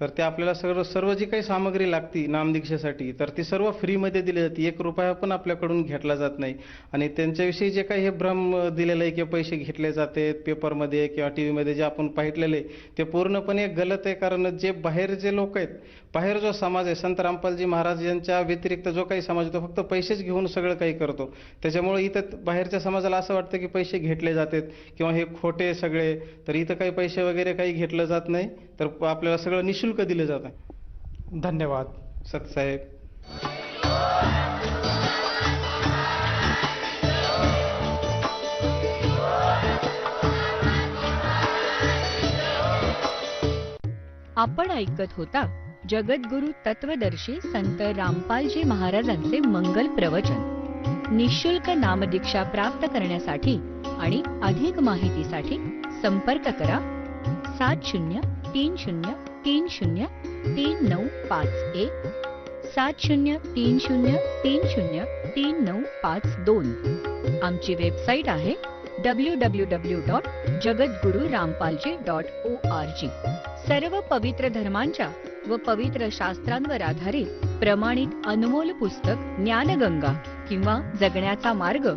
Speaker 5: तर ते आपल्याला सर्व जी काही सामग्री लागती नामदीक्षेसाठी तर ती सर्व फ्रीमध्ये दिली जाते. 1 रुपया पण आपल्याकडून घेतला जात नाही. आणि त्यांच्याविषयी जे काही हे भ्रम दिलेलं आहे की पैसे घेतले जाते पेपरमध्ये किंवा TV मध्ये जे आपण पाहिलेलं आहे ते पूर्णपणे गलत आहे. कारण जे बाहेर जे लोक आहेत, बाहेर जो समाज आहे, संत रामपालजी महाराज यांच्या व्यतिरिक्त जो काही समाज आहे तो फक्त पैसेच घेऊन सगळं काही करतो. त्याच्यामुळे इथं बाहेरच्या समाजाला असं वाटतं की पैसे घेतले जातात किंवा हे खोटे सगळे. तर इथं काही पैसे वगैरे काही घेतलं जात नाही, तर आपल्याला सगळं निशुल्क दिलं जातं.
Speaker 6: धन्यवाद
Speaker 5: सतसाहेब.
Speaker 1: आपण ऐकत होता जगद्गुरु तत्वदर्शी संत रामपालजी महाराजांचे मंगल प्रवचन. निशुल्क नामदीक्षा प्राप्त करण्यासाठी आणि अधिक माहितीसाठी संपर्क करा 7030303951 7030303952. आमची वेबसाईट आहे www.jagadgururampalji.org. सर्व पवित्र धर्मांच्या व पवित्र शास्त्रांवर आधारित प्रमाणित अनमोल पुस्तक ज्ञानगंगा किंवा जगण्याचा मार्ग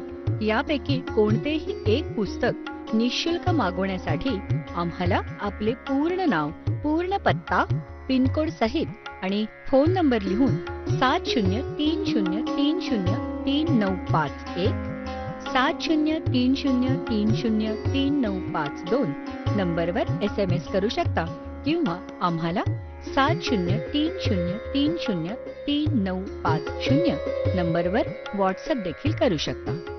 Speaker 1: यापैकी कोणतेही एक पुस्तक निशुल्क मागवण्यासाठी आम्हाला आपले पूर्ण नाव, पूर्ण पत्ता, पिनकोड सहित आणि फोन नंबर लिहून 7030303951 7030303952 नंबरवर SMS करू शकता किंवा आम्हाला 7030303950 नंबरवर व्हॉट्सअप देखील करू शकता.